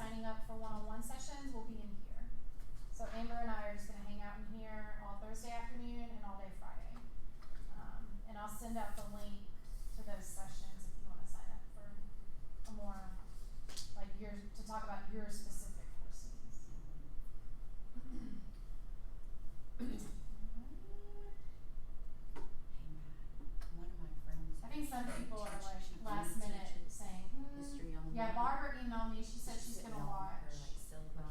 signing up for one-on-one sessions will be in here. So Amber and I are just going to hang out in here all Thursday afternoon and all day Friday. And I'll send out the link to those sessions if you want to sign up for a more, like, to talk about your specific courses. One of my friends. I think some people are like last minute saying, yeah, Barbara emailed me. She said she's going to watch.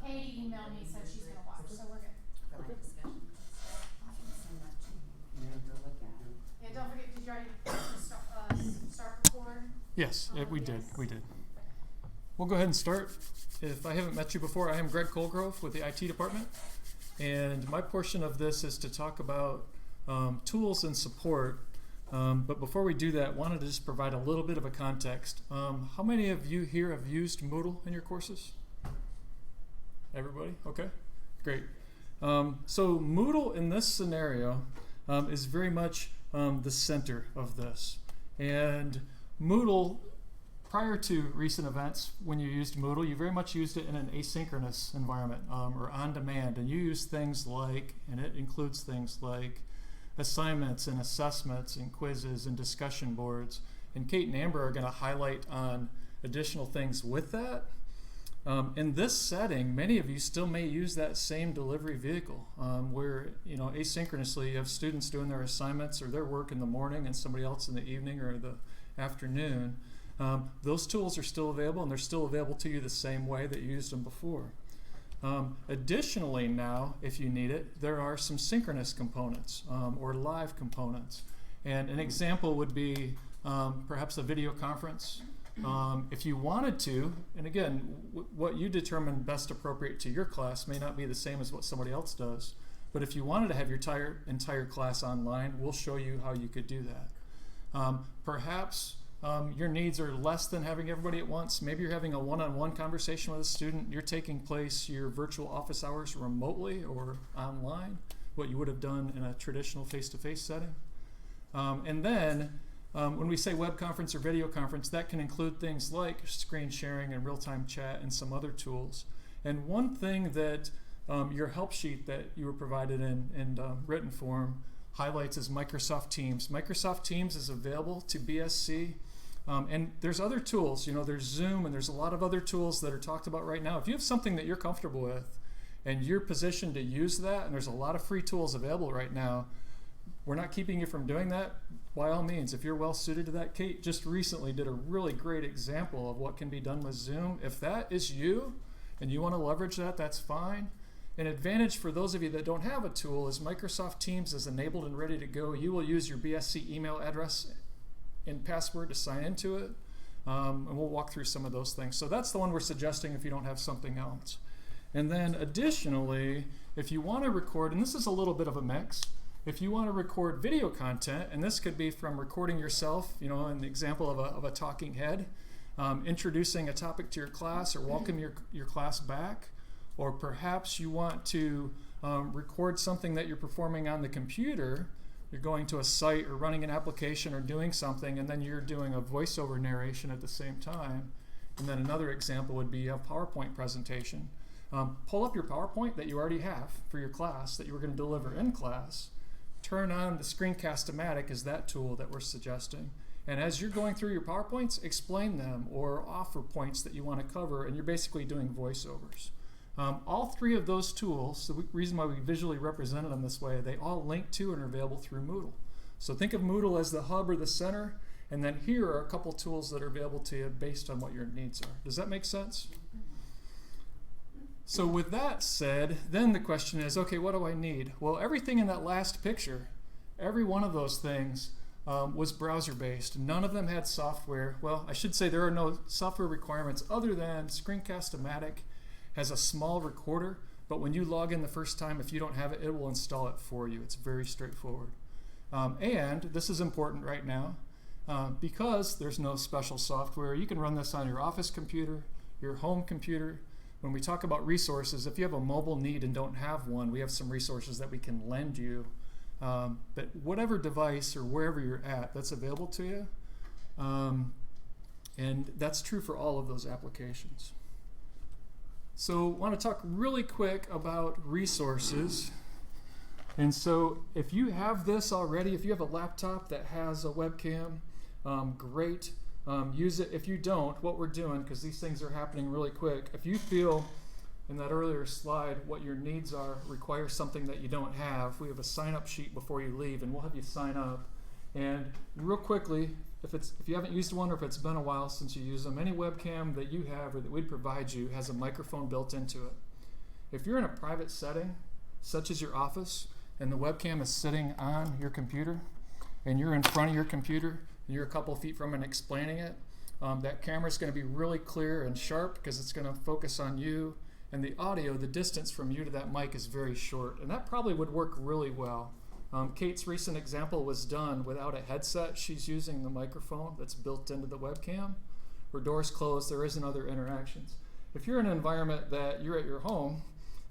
Katie emailed me, said she's going to watch. So we're good. Okay. Discussion. I can send that to you. Yeah, go look at it. Yeah, don't forget, did you already start record? Yes, we did. We'll go ahead and start. If I haven't met you before, I am Greg Colgrove with the IT department. And my portion of this is to talk about tools and support. But before we do that, wanted to just provide a little bit of a context. How many of you here have used Moodle in your courses? Everybody? Okay, great. So Moodle in this scenario is very much the center of this. And Moodle, prior to recent events, when you used Moodle, you very much used it in an asynchronous environment or on demand. And you use things like, and it includes things like assignments and assessments and quizzes and discussion boards. And Kate and Amber are going to highlight on additional things with that. In this setting, many of you still may use that same delivery vehicle where, asynchronously you have students doing their assignments or their work in the morning and somebody else in the evening or the afternoon. Those tools are still available, and they're still available to you the same way that you used them before. Additionally now, if you need it, there are some synchronous components or live components. And an example would be perhaps a video conference. If you wanted to, and again, what you determine best appropriate to your class may not be the same as what somebody else does, but if you wanted to have your entire class online, we'll show you how you could do that. Perhaps your needs are less than having everybody at once. Maybe you're having a one-on-one conversation with a student. You're taking place your virtual office hours remotely or online, what you would have done in a traditional face-to-face setting. And then when we say web conference or video conference, that can include things like screen sharing and real-time chat and some other tools. And one thing that your help sheet that you were provided in written form highlights is Microsoft Teams. Microsoft Teams is available to BSC. And there's other tools, there's Zoom and there's a lot of other tools that are talked about right now. If you have something that you're comfortable with and you're positioned to use that, and there's a lot of free tools available right now, we're not keeping you from doing that. By all means, if you're well suited to that, Kate just recently did a really great example of what can be done with Zoom. If that is you and you want to leverage that, that's fine. An advantage for those of you that don't have a tool is Microsoft Teams is enabled and ready to go. You will use your BSC email address and password to sign into it, and we'll walk through some of those things. So that's the one we're suggesting if you don't have something else. And then additionally, if you want to record, and this is a little bit of a mix, if you want to record video content, and this could be from recording yourself, in the example of a talking head, introducing a topic to your class or welcome your class back, or perhaps you want to record something that you're performing on the computer. You're going to a site or running an application or doing something, and then you're doing a voiceover narration at the same time. And then another example would be a PowerPoint presentation. Pull up your PowerPoint that you already have for your class that you were going to deliver in class. Turn on the Screencast-O-Matic is that tool that we're suggesting. And as you're going through your PowerPoints, explain them or offer points that you want to cover, and you're basically doing voiceovers. All three of those tools, the reason why we visually represented them this way, they all link to and are available through Moodle. So think of Moodle as the hub or the center, and then here are a couple tools that are available to you based on what your needs are. Does that make sense? So with that said, then the question is, okay, what do I need? Well, everything in that last picture, every one of those things was browser-based. None of them had software. Well, I should say there are no software requirements other than Screencast-O-Matic has a small recorder, but when you log in the first time, if you don't have it, it will install it for you. It's very straightforward. And this is important right now because there's no special software. You can run this on your office computer, your home computer. When we talk about resources, if you have a mobile need and don't have one, we have some resources that we can lend you. But whatever device or wherever you're at, that's available to you. And that's true for all of those applications. So I want to talk really quick about resources. And so if you have this already, if you have a laptop that has a webcam, great. Use it. If you don't, what we're doing, because these things are happening really quick, if you feel in that earlier slide what your needs are, require something that you don't have, we have a sign-up sheet before you leave, and we'll have you sign up. And real quickly, if you haven't used one or if it's been a while since you used them, any webcam that you have or that we'd provide you has a microphone built into it. If you're in a private setting, such as your office, and the webcam is sitting on your computer, and you're in front of your computer, and you're a couple feet from it and explaining it, that camera is going to be really clear and sharp because it's going to focus on you, and the audio, the distance from you to that mic is very short, and that probably would work really well. Kate's recent example was done without a headset. She's using the microphone that's built into the webcam. Her door's closed, there isn't other interactions. If you're in an environment that you're at your home,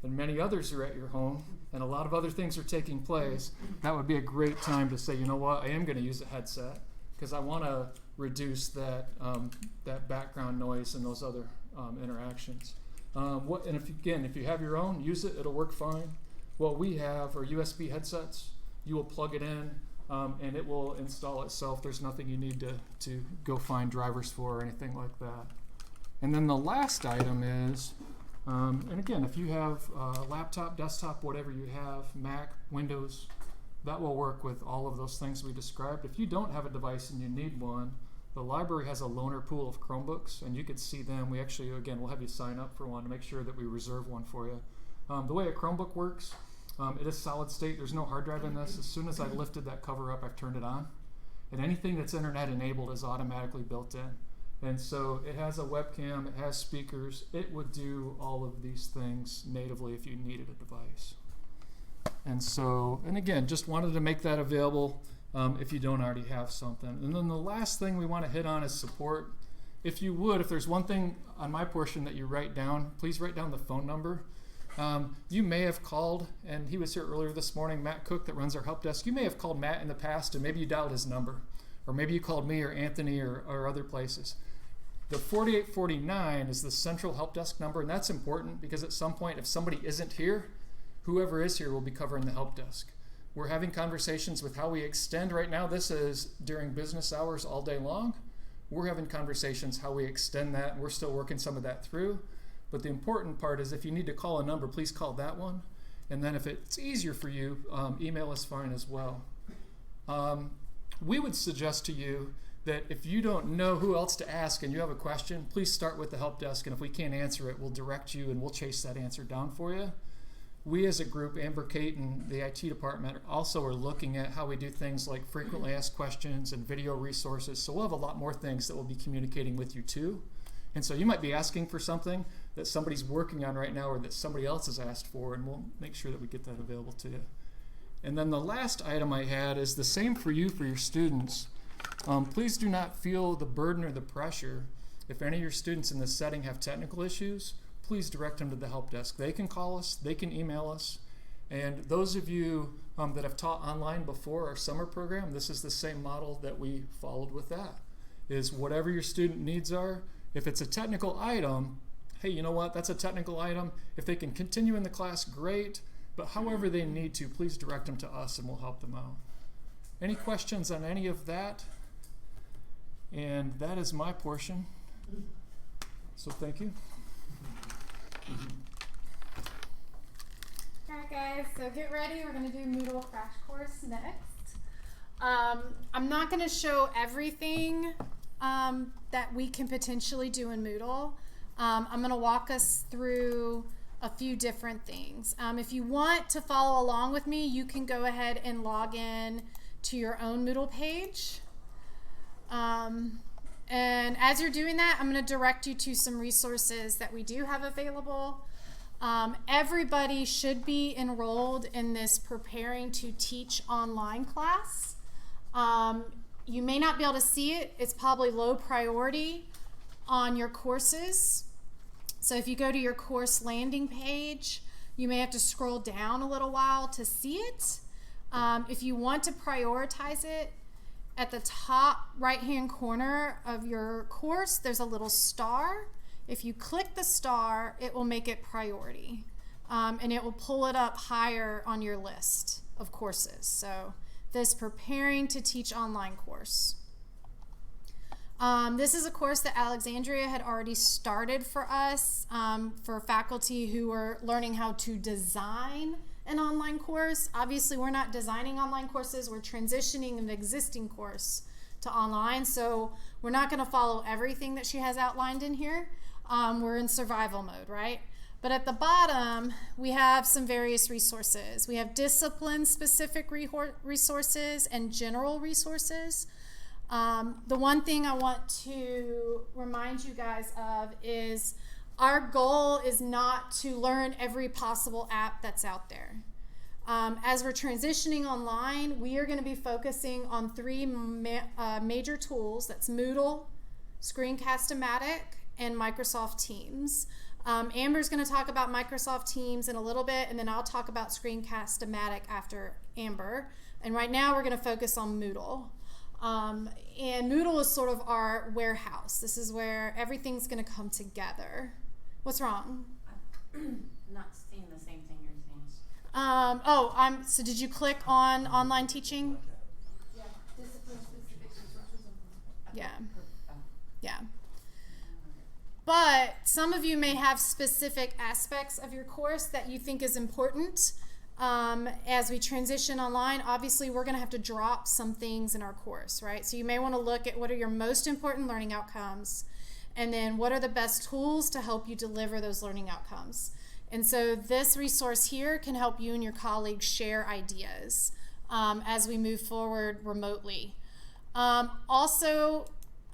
and many others are at your home, and a lot of other things are taking place, that would be a great time to say, you know what, I am going to use a headset because I want to reduce that background noise and those other interactions. And if you have your own, use it, it'll work fine. What we have are USB headsets. You will plug it in, and it will install itself. There's nothing you need to go find drivers for or anything like that. And then the last item is, and again, if you have a laptop, desktop, whatever you have, Mac, Windows, that will work with all of those things we described. If you don't have a device and you need one, the library has a loaner pool of Chromebooks, and you could see them. We actually, again, we'll have you sign up for one to make sure that we reserve one for you. The way a Chromebook works, it is solid state. There's no hard drive in this. As soon as I lifted that cover up, I've turned it on. And anything that's internet enabled is automatically built in. And so it has a webcam, it has speakers. It would do all of these things natively if you needed a device. And so, and again, just wanted to make that available if you don't already have something. And then the last thing we want to hit on is support. If you would, if there's one thing on my portion that you write down, please write down the phone number. You may have called, and he was here earlier this morning, Matt Cook that runs our help desk. You may have called Matt in the past, and maybe you dialed his number. Or maybe you called me or Anthony or other places. The 4849 is the central help desk number, and that's important because at some point, if somebody isn't here, whoever is here will be covering the help desk. We're having conversations with how we extend. Right now, this is during business hours all day long. We're having conversations how we extend that, and we're still working some of that through. But the important part is if you need to call a number, please call that one. And then if it's easier for you, email is fine as well. We would suggest to you that if you don't know who else to ask and you have a question, please start with the help desk. And if we can't answer it, we'll direct you and we'll chase that answer down for you. We as a group, Amber, Kate, and the IT department also are looking at how we do things like frequently asked questions and video resources. So we'll have a lot more things that we'll be communicating with you too. And so you might be asking for something that somebody's working on right now or that somebody else has asked for, and we'll make sure that we get that available to you. And then the last item I had is the same for you, for your students. Please do not feel the burden or the pressure. If any of your students in this setting have technical issues, please direct them to the help desk. They can call us, they can email us. And those of you that have taught online before our summer program, this is the same model that we followed with that, is whatever your student needs are. If it's a technical item, hey, you know what, that's a technical item. If they can continue in the class, great. But however they need to, please direct them to us and we'll help them out. Any questions on any of that? And that is my portion. So thank you. Alright guys, so get ready. We're going to do Moodle Crash Course next. I'm not going to show everything that we can potentially do in Moodle. I'm going to walk us through a few different things. If you want to follow along with me, you can go ahead and log in to your own Moodle page. And as you're doing that, I'm going to direct you to some resources that we do have available. Everybody should be enrolled in this Preparing to Teach online class. You may not be able to see it. It's probably low priority on your courses. So if you go to your course landing page, you may have to scroll down a little while to see it. If you want to prioritize it, at the top right-hand corner of your course, there's a little star. if you click the star, it will make it priority. And it will pull it up higher on your list of courses. So this Preparing to Teach Online course. This is a course that Alexandria had already started for us for faculty who are learning how to design an online course. Obviously, we're not designing online courses. We're transitioning an existing course to online. So we're not going to follow everything that she has outlined in here. We're in survival mode, right? But at the bottom, we have some various resources. We have discipline-specific resources and general resources. The one thing I want to remind you guys of is our goal is not to learn every possible app that's out there. As we're transitioning online, we are going to be focusing on three major tools. That's Moodle, Screencast-O-Matic, and Microsoft Teams. Amber's going to talk about Microsoft Teams in a little bit, and then I'll talk about Screencast-O-Matic after Amber. And right now we're going to focus on Moodle. And Moodle is sort of our warehouse. This is where everything's going to come together. What's wrong? I'm not seeing the same thing you're seeing. So did you click on online teaching? Yeah, discipline-specific resources. Yeah. Yeah. But some of you may have specific aspects of your course that you think is important. As we transition online, obviously we're going to have to drop some things in our course, right? So you may want to look at what are your most important learning outcomes, and then what are the best tools to help you deliver those learning outcomes. And so this resource here can help you and your colleagues share ideas as we move forward remotely.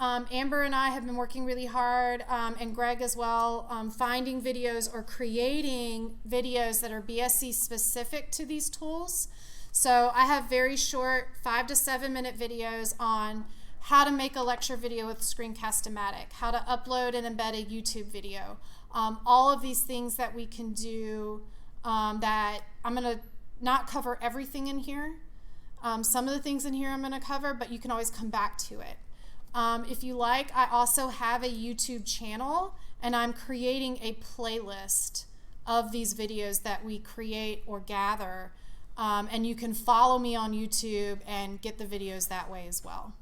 Amber and I have been working really hard, and Greg as well, finding videos or creating videos that are BSC specific to these tools. So I have very short 5 to 7 minute videos on how to make a lecture video with Screencast-O-Matic, how to upload and embed a YouTube video. All of these things that we can do that I'm going to not cover everything in here. Some of the things in here I'm going to cover, but you can always come back to it. If you like, I also have a YouTube channel, and I'm creating a playlist of these videos that we create or gather, and you can follow me on YouTube and get the videos that way as well,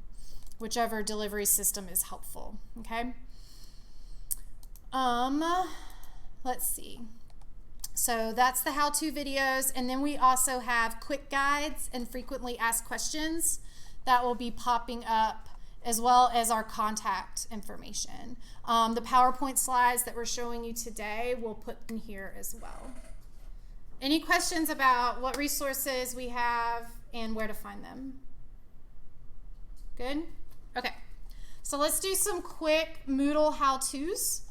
whichever delivery system is helpful, okay? Let's see. So that's the how-to videos, and then we also have quick guides and frequently asked questions that will be popping up, as well as our contact information. The PowerPoint slides that we're showing you today, we'll put in here as well. Any questions about what resources we have and where to find them? Good? Okay. So let's do some quick Moodle how-tos.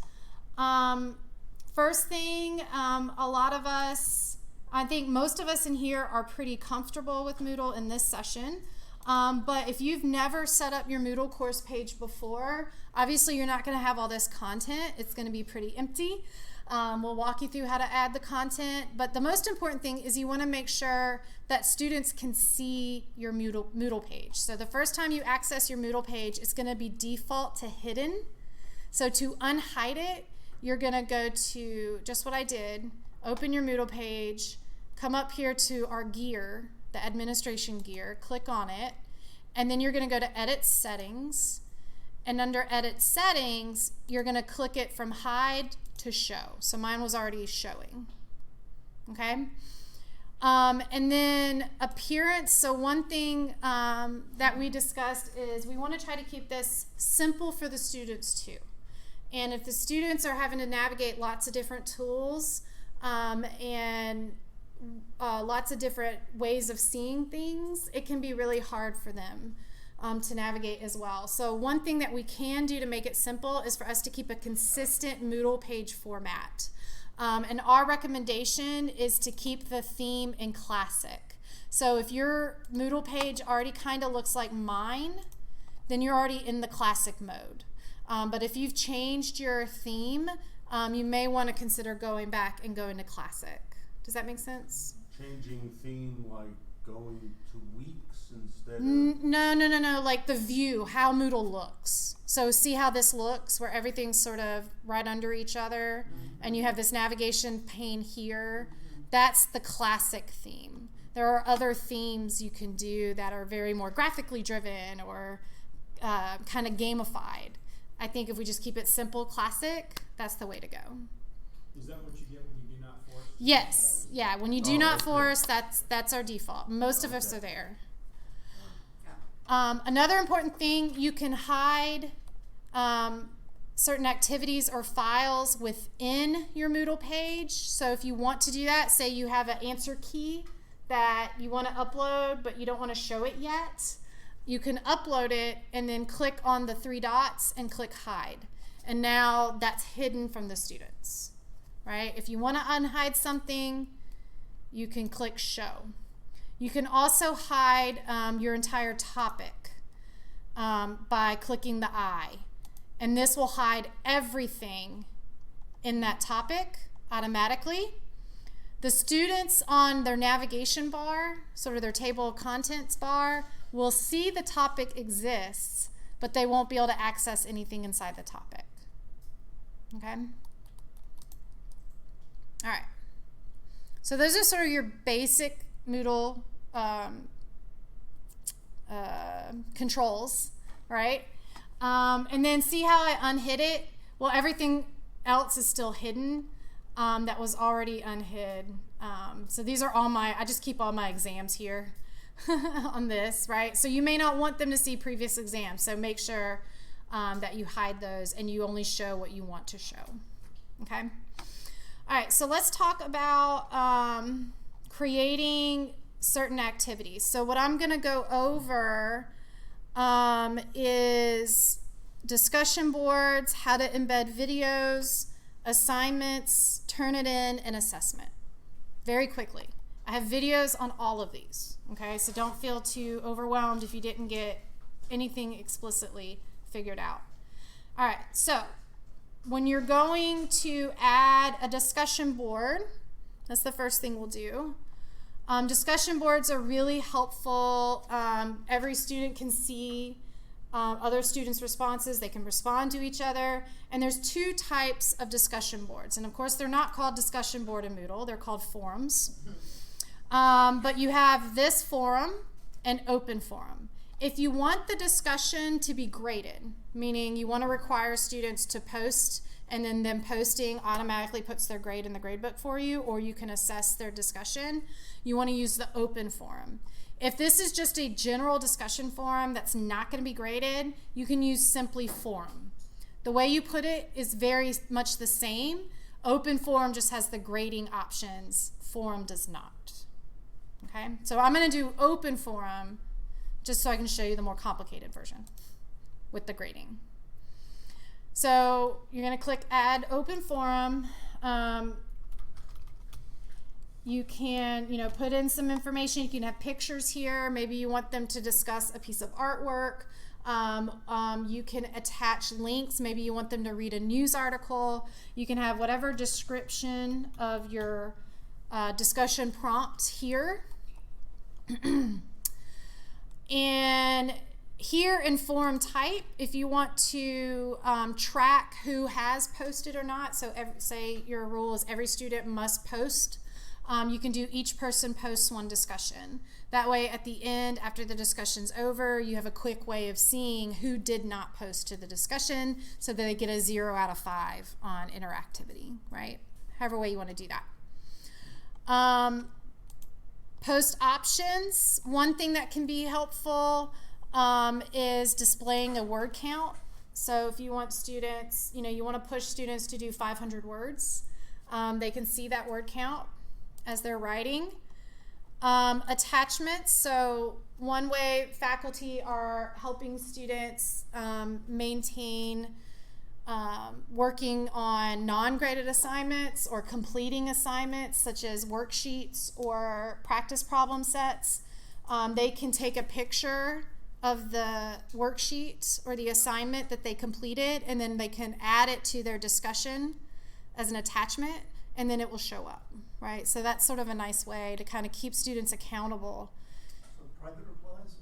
First thing, a lot of us, I think most of us in here are pretty comfortable with Moodle in this session. But if you've never set up your Moodle course page before, obviously you're not going to have all this content. It's going to be pretty empty. We'll walk you through how to add the content. But the most important thing is you want to make sure that students can see your Moodle page. So the first time you access your Moodle page, it's going to be default to hidden. So to unhide it, you're going to go to just what I did, open your Moodle page, come up here to our gear, the administration gear, click on it, and then you're going to go to Edit Settings, and under Edit Settings, you're going to click it from Hide to Show. So mine was already showing, okay? And then Appearance, so one thing that we discussed is we want to try to keep this simple for the students too. And if the students are having to navigate lots of different tools and lots of different ways of seeing things, it can be really hard for them to navigate as well. So one thing that we can do to make it simple is for us to keep a consistent Moodle page format. And our recommendation is to keep the theme in Classic. So if your Moodle page already kind of looks like mine, then you're already in the Classic mode. But if you've changed your theme, you may want to consider going back and going to Classic. Does that make sense? Changing theme, like going to weeks instead of? No. Like the view, how Moodle looks. So see how this looks, where everything's sort of right under each other, and you have this navigation pane here. That's the classic theme. There are other themes you can do that are very more graphically driven or kind of gamified. I think if we just keep it simple, classic, that's the way to go. Is that what you get when you do not force? Yes, yeah. When you do not force, that's our default. Most of us are there. Another important thing, you can hide certain activities or files within your Moodle page. So if you want to do that, say you have an answer key that you want to upload, but you don't want to show it yet, you can upload it and then click on the 3 dots and click hide. And now that's hidden from the students, right? If you want to unhide something, you can click show. You can also hide your entire topic by clicking the eye. And this will hide everything in that topic automatically. The students on their navigation bar, sort of their table of contents bar, will see the topic exists, but they won't be able to access anything inside the topic. Okay? All right. So those are sort of your basic Moodle controls, right? And then see how I unhid it? Well, everything else is still hidden that was already unhid. So these are all I just keep all my exams here on this, right? So you may not want them to see previous exams, so make sure that you hide those and you only show what you want to show, okay? All right, so let's talk about creating certain activities. So what I'm going to go over is discussion boards, how to embed videos, assignments, Turnitin, and assessment. Very quickly. I have videos on all of these, okay? So don't feel too overwhelmed if you didn't get anything explicitly figured out. All right, so when you're going to add a discussion board, that's the first thing we'll do. Discussion boards are really helpful. Every student can see other students' responses. They can respond to each other. And there's 2 types of discussion boards. And of course, they're not called discussion board in Moodle. They're called forums. But you have this forum and open forum. If you want the discussion to be graded, meaning you want to require students to post and then them posting automatically puts their grade in the gradebook for you, or you can assess their discussion, you want to use the open forum. If this is just a general discussion forum that's not going to be graded, you can use simply forum. The way you put it is very much the same. Open forum just has the grading options. Forum does not. Okay, so I'm going to do open forum just so I can show you the more complicated version with the grading. So you're going to click add open forum. You can, put in some information. You can have pictures here. Maybe you want them to discuss a piece of artwork. You can attach links. Maybe you want them to read a news article. You can have whatever description of your discussion prompt here. And here in forum type, if you want to track who has posted or not, so say your rule is every student must post, you can do each person posts 1 discussion. That way at the end, after the discussion's over, you have a quick way of seeing who did not post to the discussion so that they get a 0 out of 5 on interactivity, right? However way you want to do that. Post options, one thing that can be helpful is displaying a word count. So if you want students, you want to push students to do 500 words, they can see that word count as they're writing. Attachments, so one way faculty are helping students maintain working on non-graded assignments or completing assignments such as worksheets or practice problem sets. They can take a picture of the worksheet or the assignment that they completed, and then they can add it to their discussion as an attachment, and then it will show up, right? So that's sort of a nice way to kind of keep students accountable. So private replies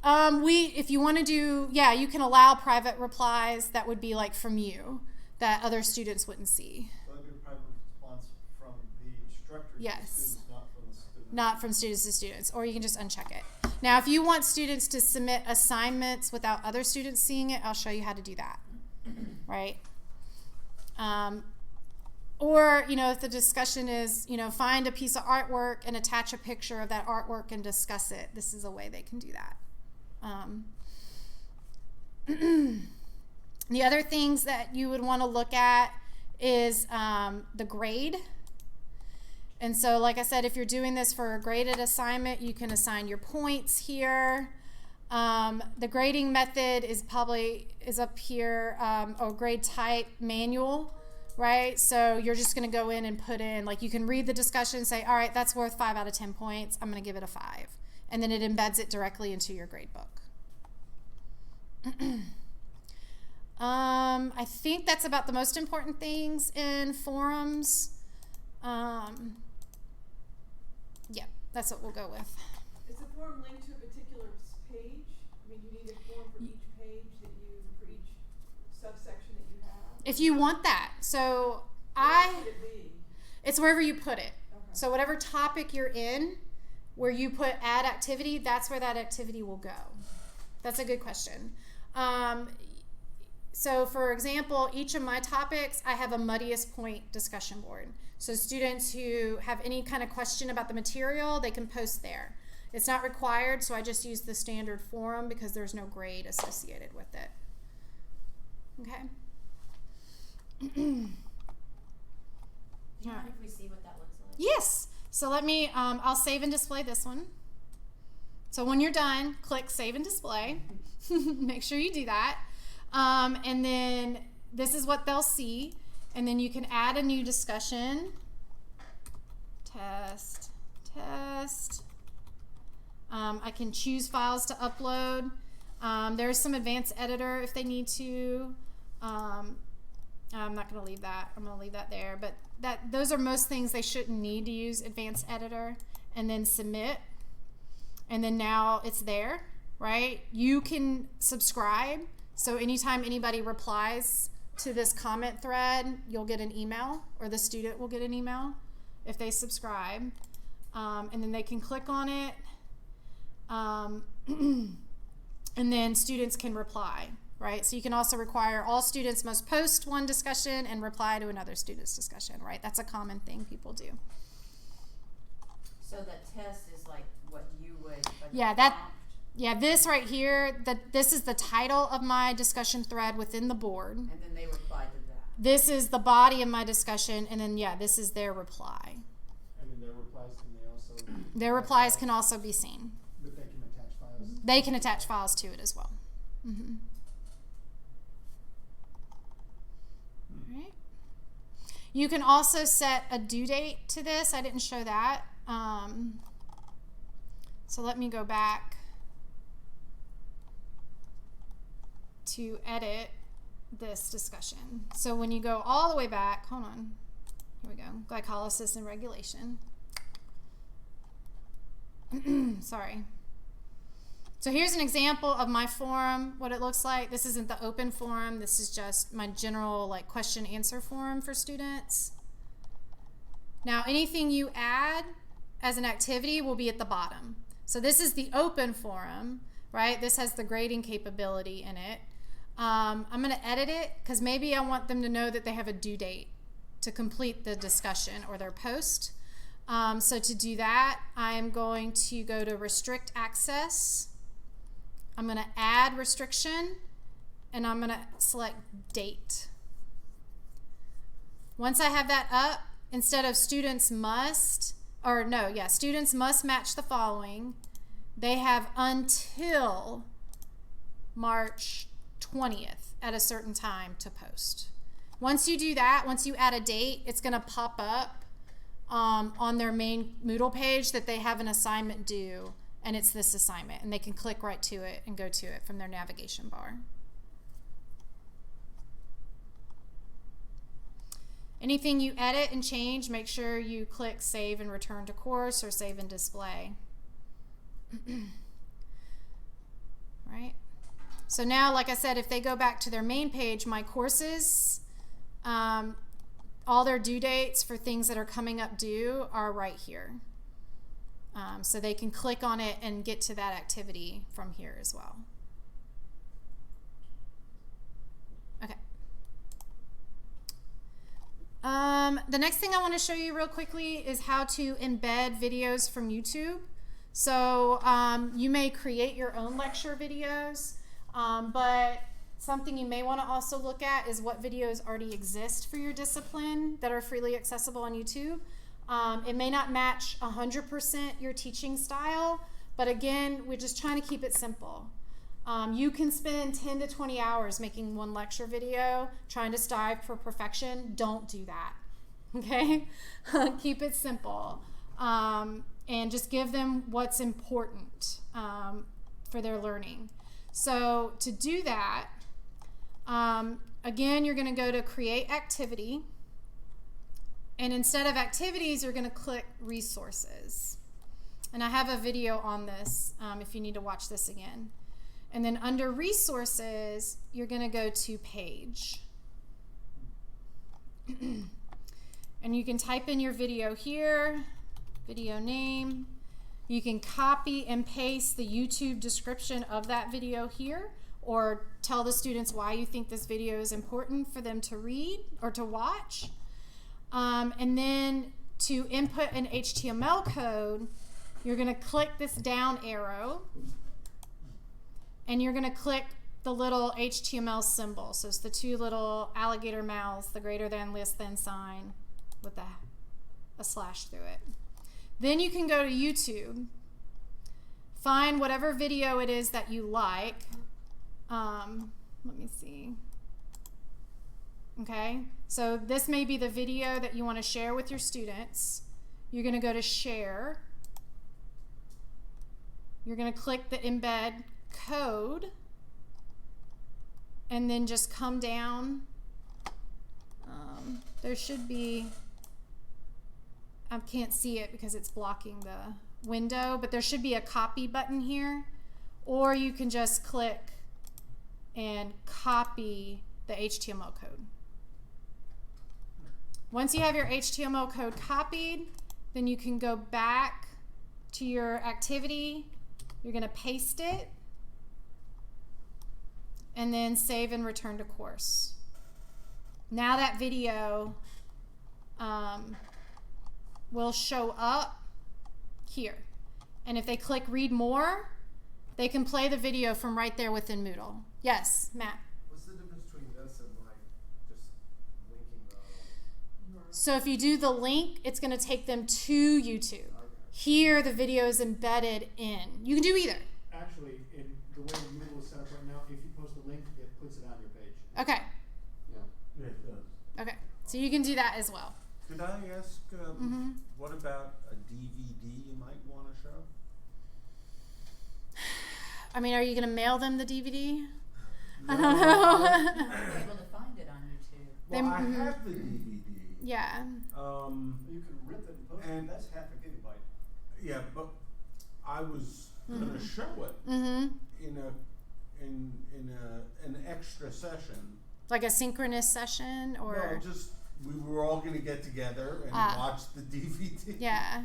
If you want to do, yeah, you can allow private replies that would be like from you, that other students wouldn't see. So that'd be a private response from the instructor to Yes. students, not from the student. Not from students to students, or you can just uncheck it. Now, if you want students to submit assignments without other students seeing it, I'll show you how to do that, right? Or, if the discussion is, find a piece of artwork and attach a picture of that artwork and discuss it, this is a way they can do that. The other things that you would want to look at is the grade. And so, like I said, if you're doing this for a graded assignment, you can assign your points here. The grading method is up here, or grade type manual, right? So you're just going to go in and put in, like, you can read the discussion and say, all right, that's worth 5 out of 10 points. I'm going to give it a 5. And then it embeds it directly into your grade book. I think that's about the most important things in forums. Yeah, that's what we'll go with. Is the form linked to a particular page? I mean, you need a form for each page for each subsection that you have? If you want that. So Where should it be? it's wherever you put it. Okay. So whatever topic you're in, where you put add activity, that's where that activity will go. That's a good question. So for example, each of my topics, I have a muddiest point discussion board. So students who have any kind of question about the material, they can post there. It's not required, so I just use the standard forum because there's no grade associated with it. Okay? Do you mind if we see what that looks like? Yes. So let me, I'll save and display this one. So when you're done, click Save and Display. Make sure you do that. And then this is what they'll see. And then you can add a new discussion. Test. I can choose files to upload. There's some advanced editor if they need to. I'm not going to leave that. I'm going to leave that there. But those are most things they shouldn't need to use advanced editor. And then submit. And then now it's there, right? You can subscribe. So anytime anybody replies to this comment thread, you'll get an email, or the student will get an email if they subscribe. And then they can click on it. And then students can reply, right? So you can also require all students must post one discussion and reply to another student's discussion, right? That's a common thing people do. So that test is like what you would, like Yeah, prompt? Yeah, this right here, this is the title of my discussion thread within the board. And then they reply to that. This is the body of my discussion, and then, yeah, this is their reply. And then their replies Their replies can also be seen. But they can attach files. They can attach files to it as well. Mm-hmm. All right. You can also set a due date to this. I didn't show that. So let me go back to edit this discussion. So when you go all the way back, hold on, here we go, glycolysis and regulation. Sorry. So here's an example of my forum, what it looks like. This isn't the open forum, this is just my general like question answer forum for students. Now anything you add as an activity will be at the bottom. So this is the open forum, right? This has the grading capability in it. I'm going to edit it because maybe I want them to know that they have a due date to complete the discussion or their post. So to do that, I'm going to go to restrict access. I'm going to add restriction, and I'm going to select date. Once I have that up, instead of students must match the following. They have until March 20th at a certain time to post. Once you do that, once you add a date, it's going to pop up on their main Moodle page that they have an assignment due, and it's this assignment, and they can click right to it and go to it from their navigation bar. Anything you edit and change, make sure you click Save and Return to Course or Save and Display. right? So now, like I said, if they go back to their main page, My Courses, all their due dates for things that are coming up due are right here. So they can click on it and get to that activity from here as well. Okay. The next thing I want to show you real quickly is how to embed videos from YouTube. So you may create your own lecture videos, but something you may want to also look at is what videos already exist for your discipline that are freely accessible on YouTube. It may not match 100% your teaching style, but again, we're just trying to keep it simple. You can spend 10 to 20 hours making one lecture video, trying to strive for perfection. Don't do that, okay? Keep it simple. And just give them what's important for their learning. So to do that, again, you're going to go to Create Activity. And instead of Activities, you're going to click Resources. And I have a video on this if you need to watch this again. And then under Resources, you're going to go to Page. And you can type in your video here, video name. You can copy and paste the YouTube description of that video here, or tell the students why you think this video is important for them to read or to watch. And then to input an HTML code, you're going to click this down arrow, and you're going to click the little HTML symbol. So it's the two little alligator mouths, the greater than, less than sign with a slash through it. Then you can go to YouTube, find whatever video it is that you like. Let me see. Okay, so this may be the video that you want to share with your students. You're going to go to Share. You're going to click the Embed Code, and then just come down. There should be, I can't see it because it's blocking the window, but there should be a copy button here, or you can just click and copy the HTML code. Once you have your HTML code copied, then you can go back to your activity. You're going to paste it, and then save and return to course. Now that video will show up here. And if they click Read More, they can play the video from right there within Moodle. Yes, Matt? What's the difference between this and like just linking the... So if you do the link, it's going to take them to YouTube. Okay. Here, the video is embedded in. You can do either. Actually, in the way Moodle is set up right now, if you post a link, it puts it on your page. Okay. Yeah, it does. Okay. So you can do that as well. Could I ask, what about a DVD you might want to show? I mean, are you going to mail them the DVD? I No, don't know. You're able to find it on YouTube. Well, I mhm. have the DVD. Yeah. You can rip it and post it, And- that's half a gigabyte. Yeah, but I was going to show it Mm-hmm. in an extra session. Like a synchronous session, or No, just we were all going to get together and watch the DVD. yeah.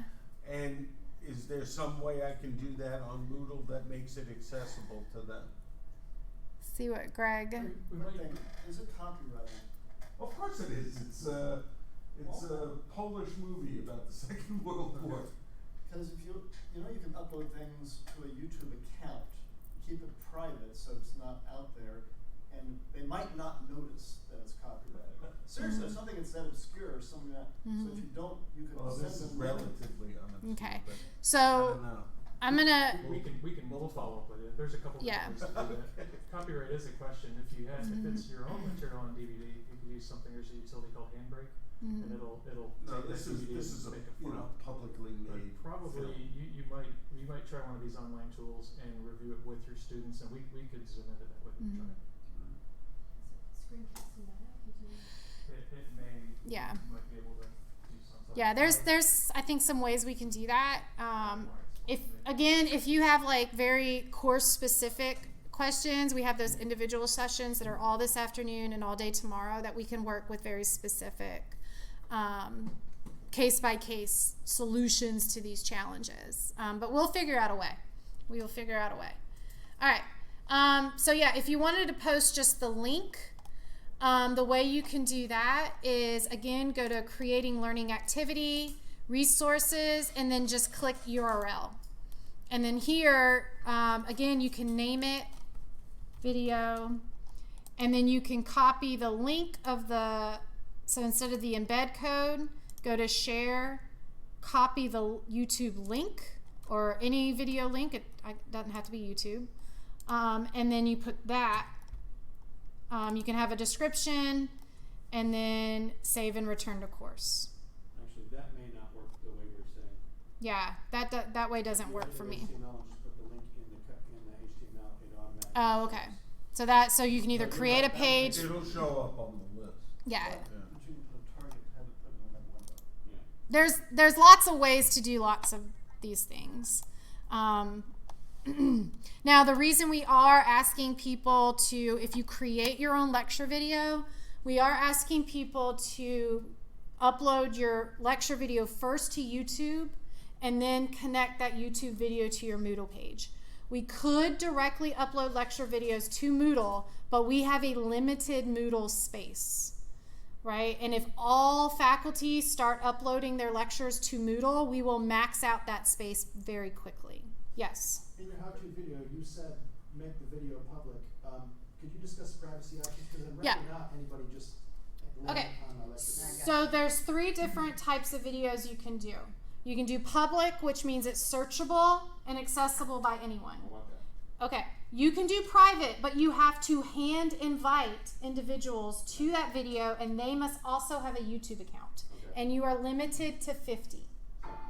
And is there some way I can do that on Moodle that makes it accessible to them? See what Greg. One thing, is it copyrighted? Of course it is. It's a Polish movie about the Second World War. Because if you know you can upload things to a YouTube account, keep it private so it's not out there, and they might not notice that it's copyrighted. Seriously, if something that's that obscure or something that, so if you don't, you can Well, send this is them relatively unobscure. Okay. But I So don't know. I'm gonna. We'll follow up with it. There's a couple Yeah. of ways to do that. Copyright is a question. If you have, if it's your own material on DVD, you can use something. There's a utility called Handbrake, and it'll No, take this that is DVD this is and a make it publicly But made. probably film. you might try one of these online tools and review it with your students, and we could zoom into that with you. Try it. Screencasting that out, could you? It may. Yeah. You might be able to do something. Yeah. There's I think some ways we can do that. If you have like very course specific questions, we have those individual sessions that are all this afternoon and all day tomorrow that we can work with very specific case-by-case solutions to these challenges. But we'll figure out a way. We will figure out a way. All right. So yeah, if you wanted to post just the link, the way you can do that is, again, go to Creating Learning Activity, Resources, and then just click URL. And then here, again, you can name it video, and then you can copy the link of the, so instead of the embed code, go to Share, copy the YouTube link, or any video link, it doesn't have to be YouTube, and then you put that. You can have a description, and then save and return to course. Actually, that may not work the way we're saying. Yeah, that way doesn't work for me. HTML and just put the link in the HTML, it automatically. Oh, okay. So you can either create a page. It'll show up on the list. Yeah. But you can target, have it put in that window. Yeah. There's lots of ways to do lots of these things. Now, the reason we are asking people to, if you create your own lecture video, we are asking people to upload your lecture video first to YouTube and then connect that YouTube video to your Moodle page. We could directly upload lecture videos to Moodle, but we have a limited Moodle space, right? And if all faculty start uploading their lectures to Moodle, we will max out that space very quickly. Yes? In your how-to video, you said make the video public. Could you discuss privacy options? Because I'm Yeah. not anybody just Okay. on my lecture. So there's 3 different types of videos you can do. You can do public, which means it's searchable and accessible by anyone. I want that. Okay. You can do private, but you have to hand invite individuals to that video, and they must also have a YouTube account. Okay. And you are limited to 50.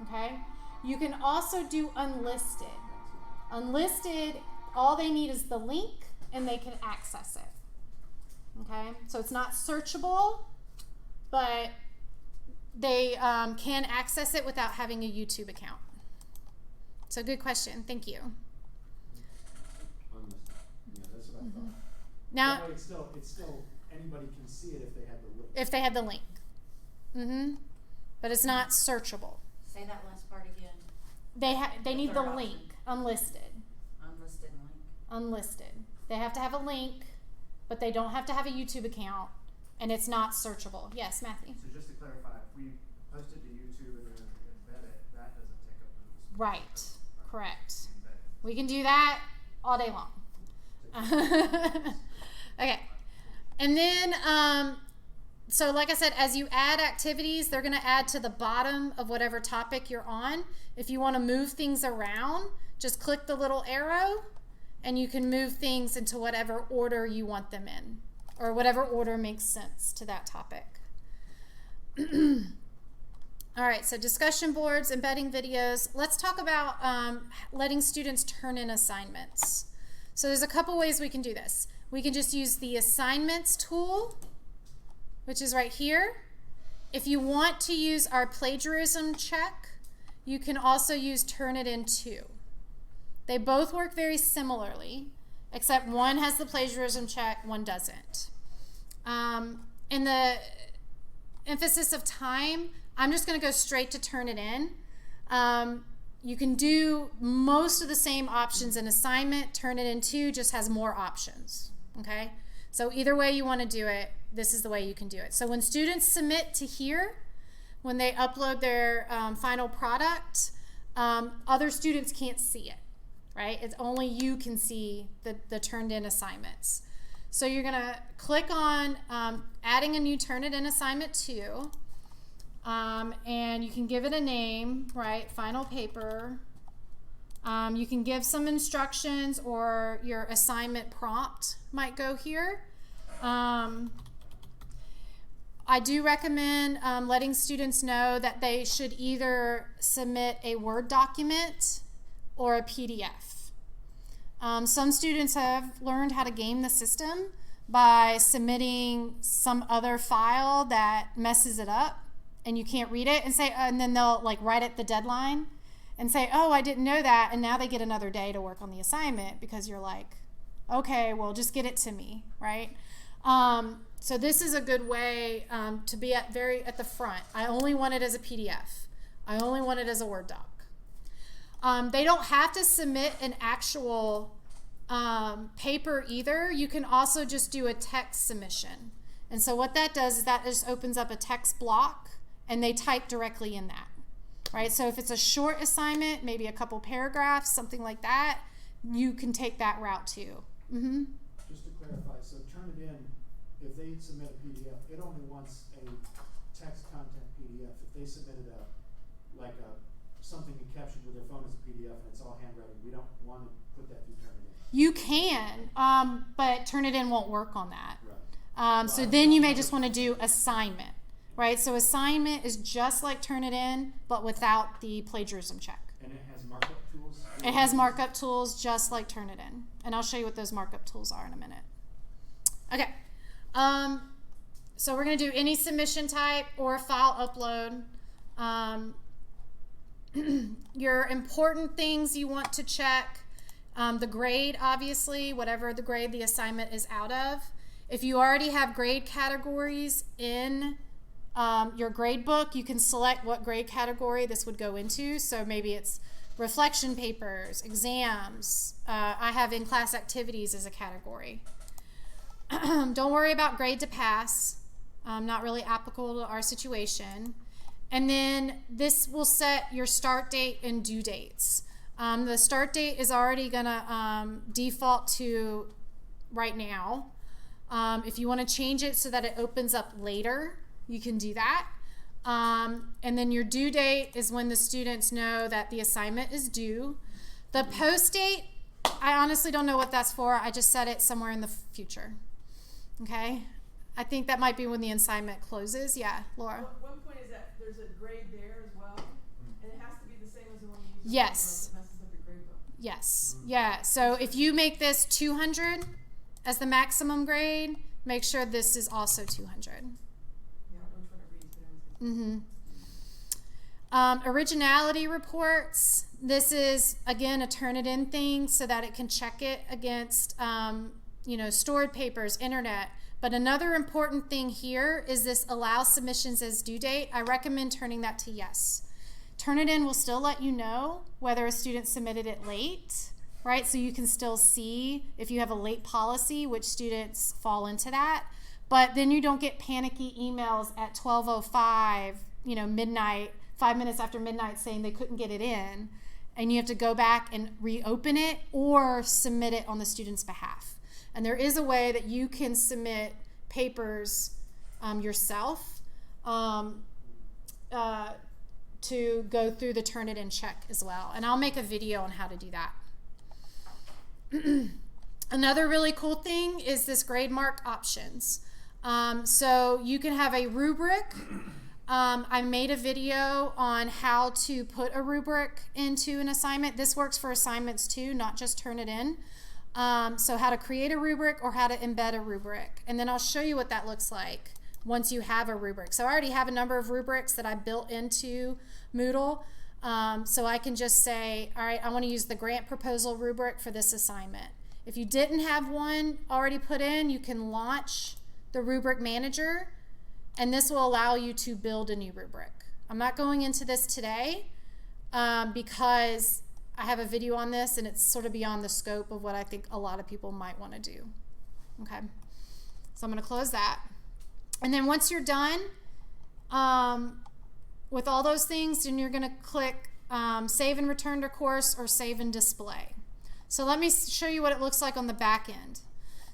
Okay? You can also do unlisted. Unlisted, all they need is the link, and they can access it. Okay? So it's not searchable, but they can access it without having a YouTube account. So good question. Thank you. Yeah, that's what I thought. Now, That way it's still anybody can see it if they have the link. if they had the link. But it's not searchable. Say that last part again. They need the third link. option. Unlisted. Unlisted link. Unlisted. They have to have a link, but they don't have to have a YouTube account, and it's not searchable. Yes, Matthew? So just to clarify, if we post it to YouTube and then embed it, that doesn't take up Moodle space. Right. Correct. Embed it. We can do that all day long. Okay. And then, so like I said, as you add activities, they're going to add to the bottom of whatever topic you're on. If you want to move things around, just click the little arrow, and you can move things into whatever order you want them in, or whatever order makes sense to that topic. All right, so discussion boards, embedding videos. Let's talk about letting students turn in assignments. So there's a couple ways we can do this. We can just use the assignments tool, which is right here. If you want to use our plagiarism check, you can also use Turnitin 2. They both work very similarly, except one has the plagiarism check, one doesn't. In the emphasis of time, I'm just going to go straight to Turnitin. You can do most of the same options in assignment. Turnitin 2 just has more options, okay? So either way you want to do it, this is the way you can do it. So when students submit to here, when they upload their final product, other students can't see it, right? It's only you can see the turned in assignments. So you're going to click on adding a new Turnitin assignment 2. And you can give it a name, right? Final paper. You can give some instructions, or your assignment prompt might go here. I do recommend letting students know that they should either submit a Word document or a PDF. Some students have learned how to game the system by submitting some other file that messes it up and you can't read it, and then they'll like write at the deadline and say, oh, I didn't know that, and now they get another day to work on the assignment because you're like, Okay, well, just get it to me, right? So this is a good way to be at the front. I only want it as a PDF. I only want it as a Word doc. They don't have to submit an actual paper either. You can also just do a text submission. And so what that does is that just opens up a text block and they type directly in that, right? So if it's a short assignment, maybe a couple paragraphs, something like that, you can take that route too. Mm-hmm. Just to clarify, so Turnitin, if they submit a PDF, it only wants a text content PDF. If they submitted something in Caption with their phone as a PDF and it's all handwriting, we don't want to put that through Turnitin. You can, but Turnitin won't work on that. Right. So then you may just want to do assignment, right? So assignment is just like Turnitin, but without the plagiarism check. And it has markup tools? It has markup tools just like Turnitin. And I'll show you what those markup tools are in a minute. Okay. So we're going to do any submission type or file upload. Your important things you want to check. The grade, obviously, whatever the grade the assignment is out of. If you already have grade categories in your grade book, you can select what grade category this would go into. So maybe it's reflection papers, exams. I have in-class activities as a category. Don't worry about grade to pass. Not really applicable to our situation. And then this will set your start date and due dates. The start date is already going to default to right now. If you want to change it so that it opens up later, you can do that. And then your due date is when the students know that the assignment is due. The post date, I honestly don't know what that's for. I just set it somewhere in the future. Okay? I think that might be when the assignment closes. Yeah, Laura? One point is that there's a grade there as well, and it has to be the same as the one you use. Yes. It messes up your grade book. Yes. Yeah. So if you make this 200 as the maximum grade, make sure this is also 200. Yeah, which one it reads, but it was Originality reports. This is, again, a Turnitin thing so that it can check it against, stored papers, internet. But another important thing here is this allow submissions as due date. I recommend turning that to yes. Turnitin will still let you know whether a student submitted it late, right? So you can still see if you have a late policy, which students fall into that. But then you don't get panicky emails at 12:05, midnight, 5 minutes after midnight saying they couldn't get it in. And you have to go back and reopen it or submit it on the student's behalf. And there is a way that you can submit papers yourself to go through the Turnitin check as well. And I'll make a video on how to do that. Another really cool thing is this Grademark Options. So you can have a rubric. I made a video on how to put a rubric into an assignment. This works for assignments too, not just Turnitin. So how to create a rubric or how to embed a rubric. And then I'll show you what that looks like once you have a rubric. So I already have a number of rubrics that I built into Moodle. So I can just say, all right, I want to use the grant proposal rubric for this assignment. If you didn't have one already put in, you can launch the rubric manager, and this will allow you to build a new rubric. I'm not going into this today because I have a video on this and it's sort of beyond the scope of what I think a lot of people might want to do. Okay, so I'm going to close that. And then once you're done with all those things, then you're going to click Save and Return to Course or Save and Display. So let me show you what it looks like on the back end.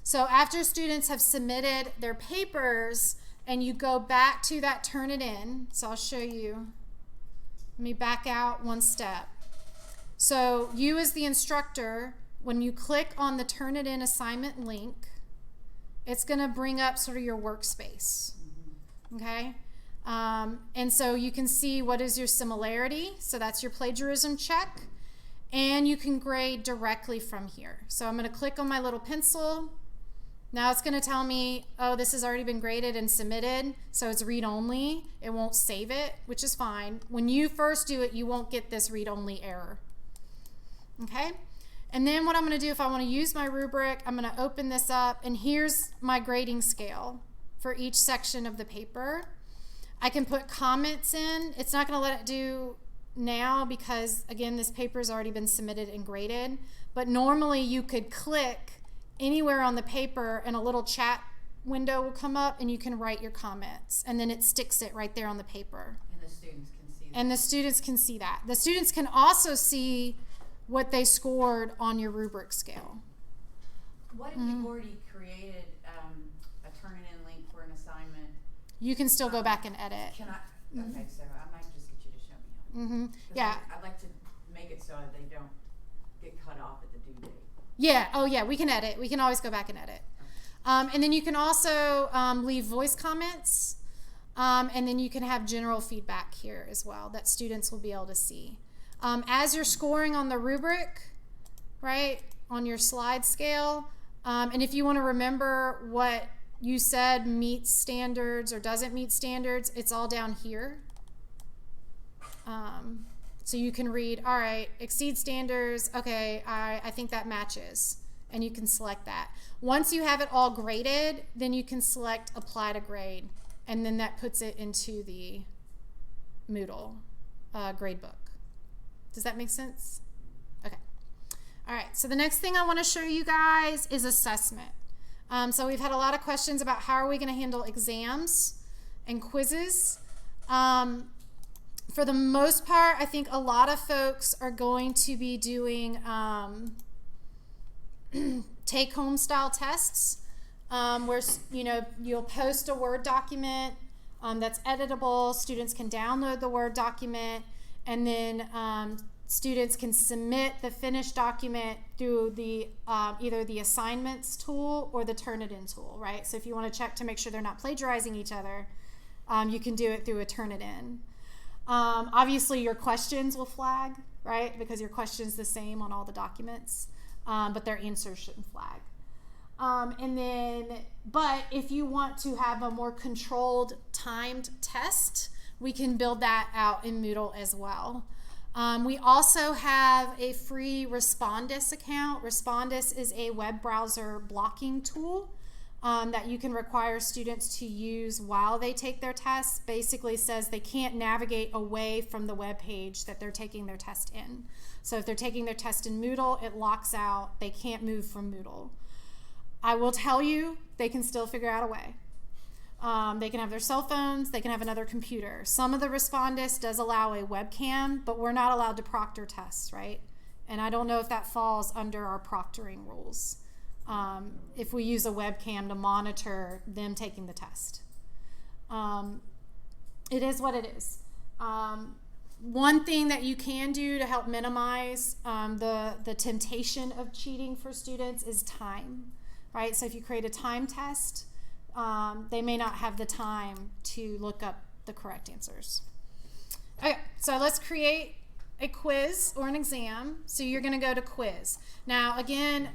So after students have submitted their papers and you go back to that Turnitin, so I'll show you. Let me back out one step. So you as the instructor, when you click on the Turnitin assignment link, it's going to bring up sort of your workspace, okay? And so you can see what is your similarity, so that's your plagiarism check, and you can grade directly from here. So I'm going to click on my little pencil. Now it's going to tell me, oh, this has already been graded and submitted, so it's read-only. It won't save it, which is fine. When you first do it, you won't get this read-only error. Okay, And then what I'm going to do, if I want to use my rubric, I'm going to open this up, and here's my grading scale for each section of the paper. I can put comments in. It's not going to let it do now because, again, this paper's already been submitted and graded. But normally you could click anywhere on the paper and a little chat window will come up and you can write your comments. And then it sticks it right there on the paper. And the students can see that. And the students can see that. The students can also see what they scored on your rubric scale. What if you've already created a Turnitin link for an assignment? You can still go back and edit. Can I? Okay, so I might just get you to show me how. 'Cause Yeah. I'd like to make it so they don't get cut off at the due date. Yeah. Oh, yeah. We can edit. We can always go back and edit. And then you can also leave voice comments. And then you can have general feedback here as well that students will be able to see. As you're scoring on the rubric, right, on your slide scale, and if you want to remember what you said meets standards or doesn't meet standards, it's all down here. So you can read, all right, exceed standards, okay, I think that matches, and you can select that. Once you have it all graded, then you can select apply to grade, and then that puts it into the Moodle gradebook. Does that make sense? Okay. All right, so the next thing I want to show you guys is assessment. So we've had a lot of questions about how are we going to handle exams and quizzes. For the most part, I think a lot of folks are going to be doing take-home style tests where you'll post a Word document that's editable. Students can download the Word document, and then students can submit the finished document through the either the assignments tool or the Turnitin tool, right? So if you want to check to make sure they're not plagiarizing each other, you can do it through a Turnitin. Obviously, your questions will flag, right? Because your question's the same on all the documents, but their answers shouldn't flag. But if you want to have a more controlled, timed test, we can build that out in Moodle as well. We also have a free Respondus account. Respondus is a web browser blocking tool that you can require students to use while they take their tests. Basically says they can't navigate away from the web page that they're taking their test in. So if they're taking their test in Moodle, it locks out. They can't move from Moodle. I will tell you, they can still figure out a way. They can have their cell phones, they can have another computer. Some of the Respondus does allow a webcam, but we're not allowed to proctor tests, right? And I don't know if that falls under our proctoring rules. If we use a webcam to monitor them taking the test. It is what it is. One thing that you can do to help minimize the temptation of cheating for students is time, right? So if you create a time test, they may not have the time to look up the correct answers. Okay, so let's create a quiz or an exam. So you're going to go to quiz. Now, again,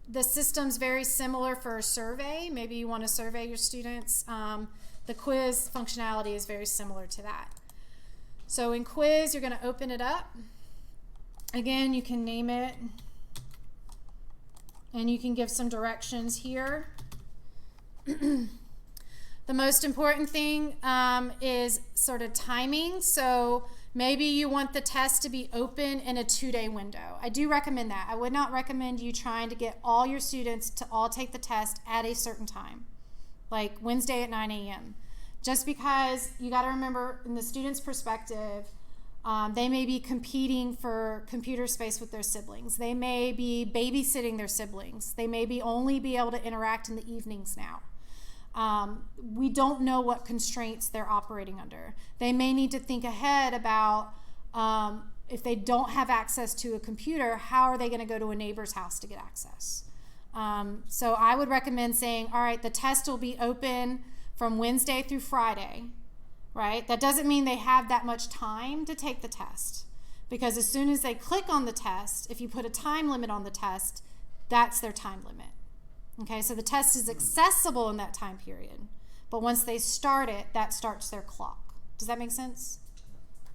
the system's very similar for a survey. Maybe you want to survey your students. The quiz functionality is very similar to that. So in quiz, you're going to open it up. Again, you can name it, and you can give some directions here. The most important thing is sort of timing. So maybe you want the test to be open in a 2-day window. I do recommend that. I would not recommend you trying to get all your students to all take the test at a certain time, like Wednesday at 9 a.m. Just because you got to remember, in the student's perspective, they may be competing for computer space with their siblings. They may be babysitting their siblings. They may be only be able to interact in the evenings now. We don't know what constraints they're operating under. They may need to think ahead about if they don't have access to a computer, how are they going to go to a neighbor's house to get access? So I would recommend saying, all right, the test will be open from Wednesday through Friday, right? That doesn't mean they have that much time to take the test, because as soon as they click on the test, if you put a time limit on the test, that's their time limit. Okay, so the test is accessible in that time period, but once they start it, that starts their clock. Does that make sense?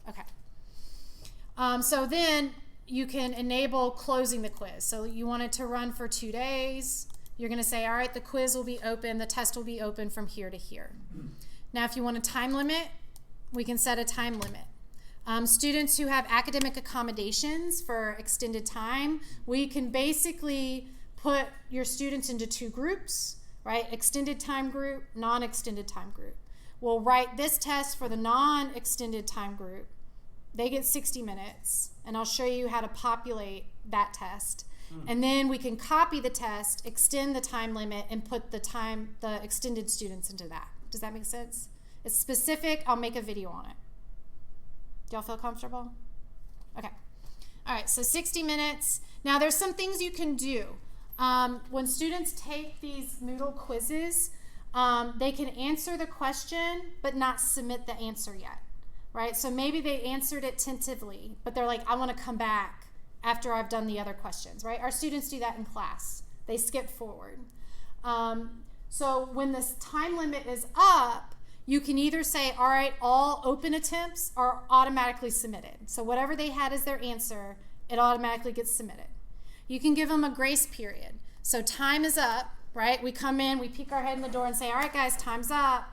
Okay. So then you can enable closing the quiz. So you want it to run for 2 days. You're going to say, all right, the quiz will be open, the test will be open from here to here. Now, if you want a time limit, we can set a time limit. Students who have academic accommodations for extended time, we can basically put your students into 2 groups, right? Extended time group, non-extended time group. We'll write this test for the non-extended time group. They get 60 minutes, and I'll show you how to populate that test. And then we can copy the test, extend the time limit, and put the extended students into that. Does that make sense? It's specific. I'll make a video on it. Do y'all feel comfortable? Okay. All right, so 60 minutes. Now, there's some things you can do. When students take these Moodle quizzes, they can answer the question but not submit the answer yet, right? So maybe they answered it tentatively, but they're like, I want to come back after I've done the other questions, right? Our students do that in class. They skip forward. So when this time limit is up, you can either say, all right, all open attempts are automatically submitted. So whatever they had as their answer, it automatically gets submitted. You can give them a grace period. So time is up, right? We come in, we peek our head in the door and say, all right, guys, time's up.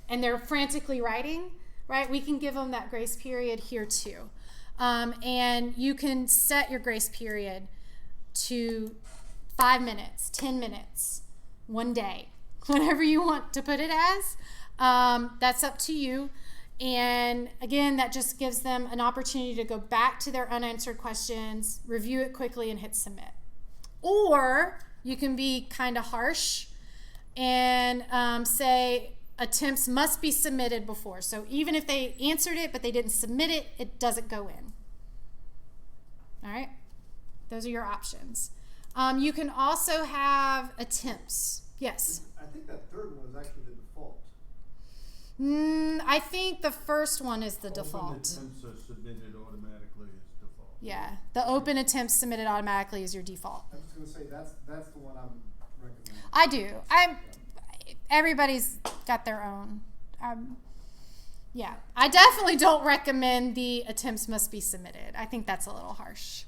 And they're frantically writing, right? We can give them that grace period here too. And you can set your grace period to 5 minutes, 10 minutes, 1 day, whatever you want to put it as. That's up to you. And again, that just gives them an opportunity to go back to their unanswered questions, review it quickly, and hit submit. Or you can be kind of harsh and say attempts must be submitted before. So even if they answered it but they didn't submit it, it doesn't go in. All right? Those are your options. You can also have attempts. Yes? I think that third one is actually the default. I think the first one is the default. Open attempts are submitted automatically as default. Yeah, the open attempts submitted automatically is your default. I was just going to say that's the one I'm recommending. I do. Everybody's got their own. Yeah, I definitely don't recommend the attempts must be submitted. I think that's a little harsh.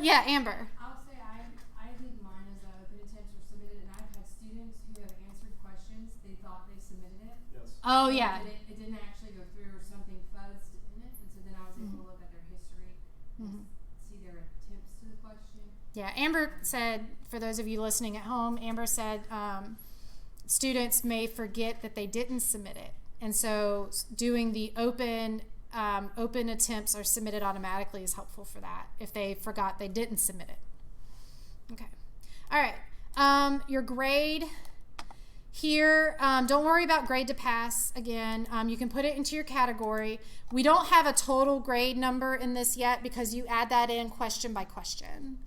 Yeah, Amber. I'll say I leave mine as open attempts were submitted, and I've had students who have answered questions. They thought they submitted it. Yes. Oh yeah. It didn't actually go through, or something fuzzed in it, and so then I was able to look at their history and see their attempts to the question. Yeah, Amber said, for those of you listening at home, Amber said students may forget that they didn't submit it. And so doing the open attempts are submitted automatically is helpful for that if they forgot they didn't submit it. Okay. All right. Your grade here, don't worry about grade to pass. Again, you can put it into your category. We don't have a total grade number in this yet because you add that in question by question.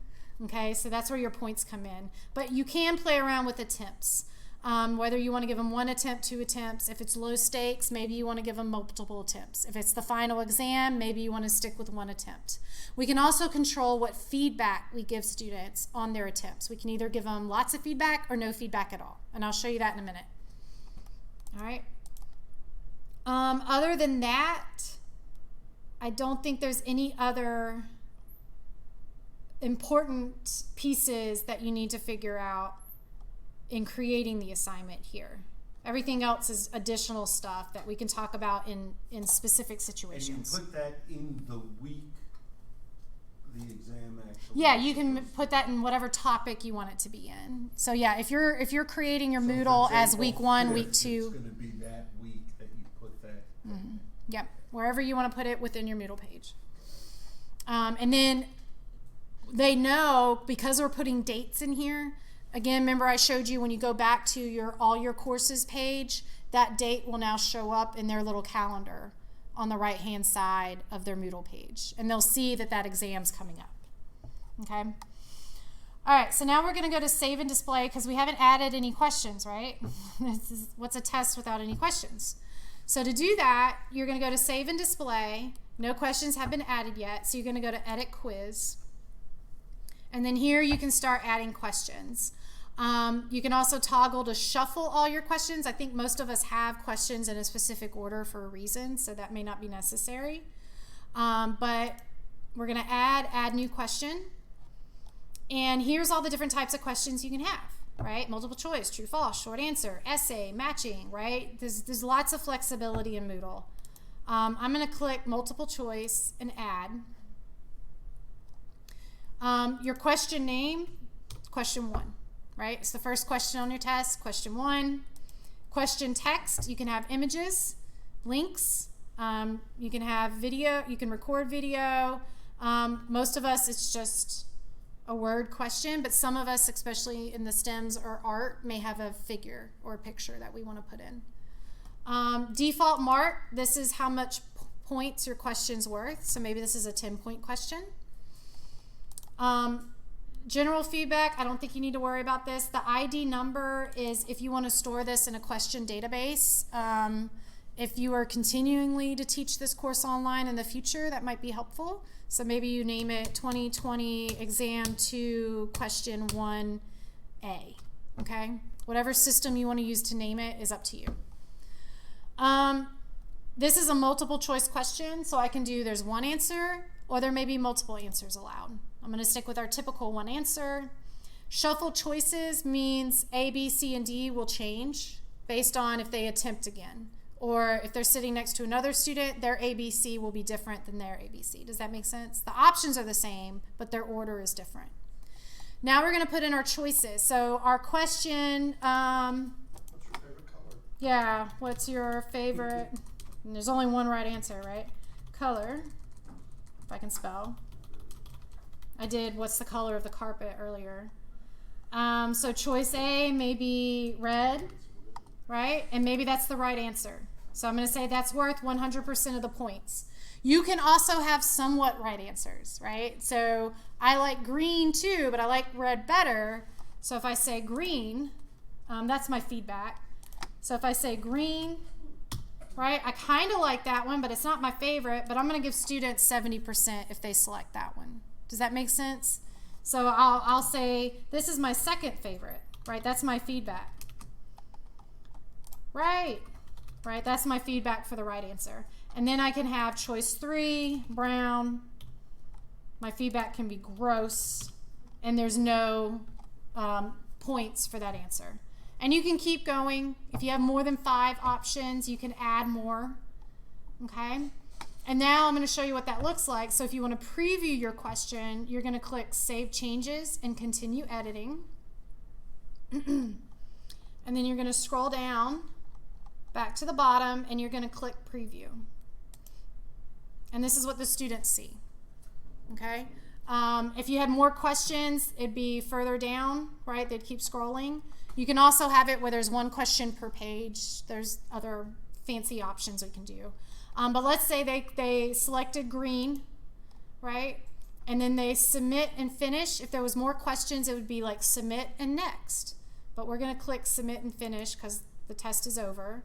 Okay, so that's where your points come in. But you can play around with attempts. Whether you want to give them 1 attempt, 2 attempts. If it's low stakes, maybe you want to give them multiple attempts. If it's the final exam, maybe you want to stick with 1 attempt. We can also control what feedback we give students on their attempts. We can either give them lots of feedback or no feedback at all. And I'll show you that in a minute. All right. Other than that, I don't think there's any other important pieces that you need to figure out in creating the assignment here. Everything else is additional stuff that we can talk about in specific situations. And you put that in the week the exam actually. Yeah, you can put that in whatever topic you want it to be in. So yeah, if you're creating your So, for Moodle as example, week 1, week fifth, 2. It's going to be that week that you put that. Yep, wherever you want to put it within your Moodle page. And then they know, because we're putting dates in here, again, remember I showed you when you go back to your all your courses page, that date will now show up in their little calendar on the right-hand side of their Moodle page. And they'll see that exam's coming up. Okay? All right, so now we're going to go to save and display because we haven't added any questions, right? What's a test without any questions? So to do that, you're going to go to save and display. No questions have been added yet, so you're going to go to edit quiz. And then here you can start adding questions. You can also toggle to shuffle all your questions. I think most of us have questions in a specific order for a reason, so that may not be necessary. But we're going to add new question. And here's all the different types of questions you can have, right? Multiple choice, true, false, short answer, essay, matching, right? There's lots of flexibility in Moodle. I'm going to click multiple choice and add. Your question name, question 1, right? It's the first question on your test, question 1. Question text, you can have images, links, you can have video, you can record video. Most of us, it's just a word question, but some of us, especially in the STEMs or art, may have a figure or a picture that we want to put in. Default mark, this is how much points your question's worth. So maybe this is a 10-point question. General feedback, I don't think you need to worry about this. The ID number is if you want to store this in a question database. If you are continuingly to teach this course online in the future, that might be helpful. So maybe you name it 2020 exam 2 question 1A, okay? Whatever system you want to use to name it is up to you. This is a multiple choice question, so I can do there's one answer or there may be multiple answers allowed. I'm going to stick with our typical one answer. Shuffle choices means A, B, C, and D will change based on if they attempt again. Or if they're sitting next to another student, their ABC will be different than their ABC. Does that make sense? The options are the same, but their order is different. Now we're going to put in our choices. So our question, What's your favorite color? yeah, what's your favorite? And there's only one right answer, right? Color, if I can spell. I did what's the color of the carpet earlier. So choice A may be red, right? And maybe that's the right answer. So I'm going to say that's worth 100% of the points. You can also have somewhat right answers, right? So I like green too, but I like red better. So if I say green, that's my feedback. So if I say green, right, I kind of like that one, but it's not my favorite, but I'm going to give students 70% if they select that one. Does that make sense? So I'll say this is my second favorite, right? That's my feedback. Right, that's my feedback for the right answer. And then I can have choice 3, brown. My feedback can be gross, and there's no points for that answer. And you can keep going. If you have more than 5 options, you can add more, okay? And now I'm going to show you what that looks like. So if you want to preview your question, you're going to click Save Changes and Continue Editing. And then you're going to scroll down back to the bottom, and you're going to click Preview. And this is what the students see, okay? If you had more questions, it'd be further down, right? They'd keep scrolling. You can also have it where there's one question per page. There's other fancy options we can do. But let's say they selected green, right? And then they submit and finish. If there was more questions, it would be like submit and next. But we're going to click submit and finish because the test is over,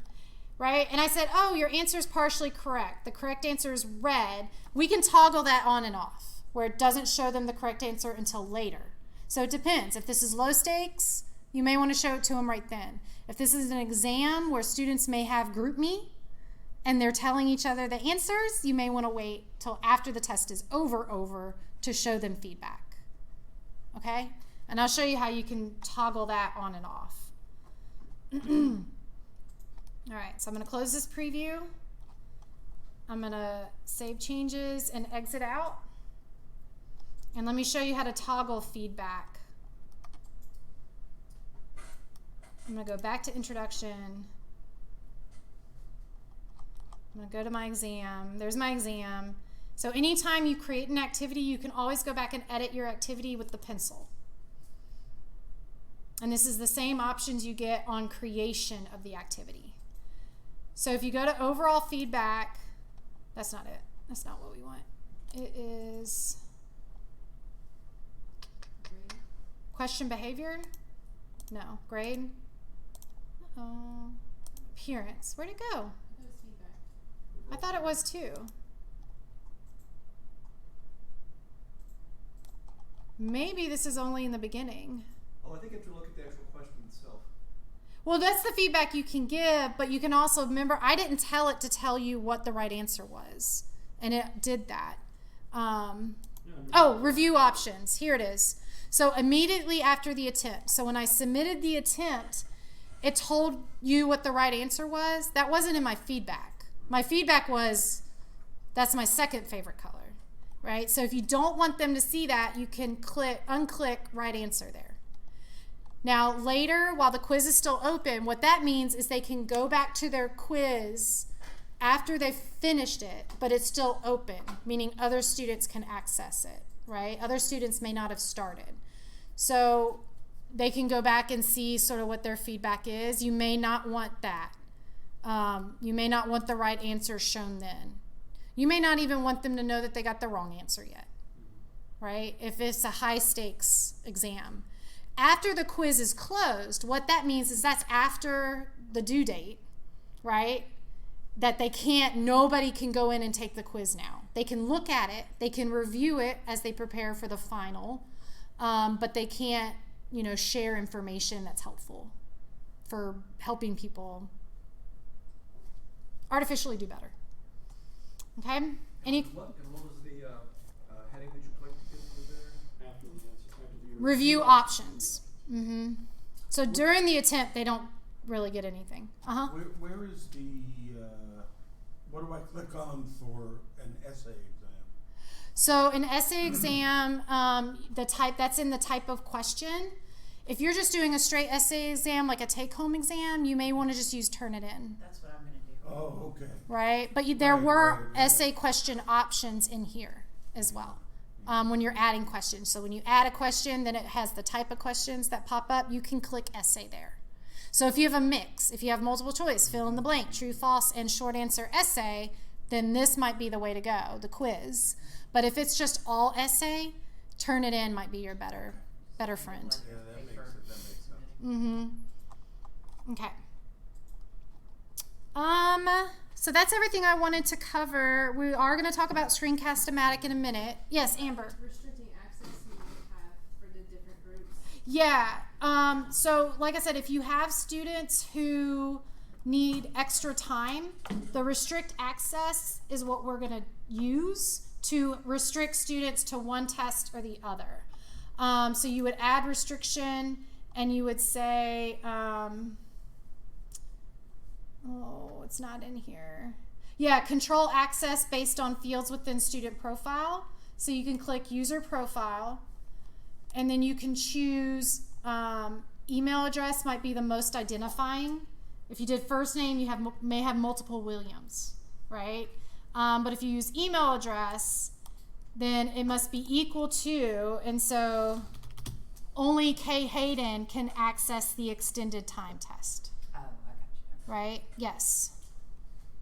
right? And I said, oh, your answer is partially correct. The correct answer is red. We can toggle that on and off where it doesn't show them the correct answer until later. So it depends. If this is low stakes, you may want to show it to them right then. If this is an exam where students may have GroupMe and they're telling each other the answers, you may want to wait till after the test is over to show them feedback. Okay? And I'll show you how you can toggle that on and off. All right, so I'm going to close this preview. I'm going to save changes and exit out. And let me show you how to toggle feedback. I'm going to go back to introduction. I'm going to go to my exam. There's my exam. So anytime you create an activity, you can always go back and edit your activity with the pencil. And this is the same options you get on creation of the activity. So if you go to overall feedback, that's not it. That's not what we want. It is question behavior? No. Grade? Appearance. Where'd it go? I thought it was too. Maybe this is only in the beginning. Oh, I think you have to look at the actual question itself. Well, that's the feedback you can give, but you can also remember, I didn't tell it to tell you what the right answer was, and it did that. Review options. Here it is. So immediately after the attempt. So when I submitted the attempt, it told you what the right answer was. That wasn't in my feedback. My feedback was, that's my second favorite color, right? So if you don't want them to see that, you can unclick right answer there. Now later, while the quiz is still open, what that means is they can go back to their quiz after they've finished it, but it's still open, meaning other students can access it, right? Other students may not have started. So they can go back and see sort of what their feedback is. You may not want that. You may not want the right answer shown then. You may not even want them to know that they got the wrong answer yet, right? If it's a high stakes exam. After the quiz is closed, what that means is that's after the due date, right? That nobody can go in and take the quiz now. They can look at it, they can review it as they prepare for the final, but they can't, share information that's helpful for helping people artificially do better. Okay? What was the heading that you clicked to get over there? After the answer, after the Review options. So during the attempt, they don't really get anything. Where is the, what do I click on for an essay exam? So an essay exam, that's in the type of question. If you're just doing a straight essay exam, like a take-home exam, you may want to just use Turnitin. That's what I'm going to do. Oh, okay. Right? But there were right. essay question options in here as well when you're adding questions. So when you add a question, then it has the type of questions that pop up. You can click essay there. So if you have a mix, if you have multiple choice, fill in the blank, true, false, and short answer essay, then this might be the way to go, the quiz. But if it's just all essay, Turnitin might be your better friend. Yeah, that makes sense. Okay. So that's everything I wanted to cover. We are going to talk about Screencast-O-Matic in a minute. Yes, Amber. Restricting access you have for the different groups. Yeah. So like I said, if you have students who need extra time, the restrict access is what we're going to use to restrict students to one test or the other. So you would add restriction and you would say, it's not in here. Yeah, control access based on fields within student profile. So you can click user profile and then you can choose email address might be the most identifying. If you did first name, you may have multiple Williams, right? But if you use email address, then it must be equal to, and so only K. Hayden can access the extended time test. Oh, I got you. Right? Yes.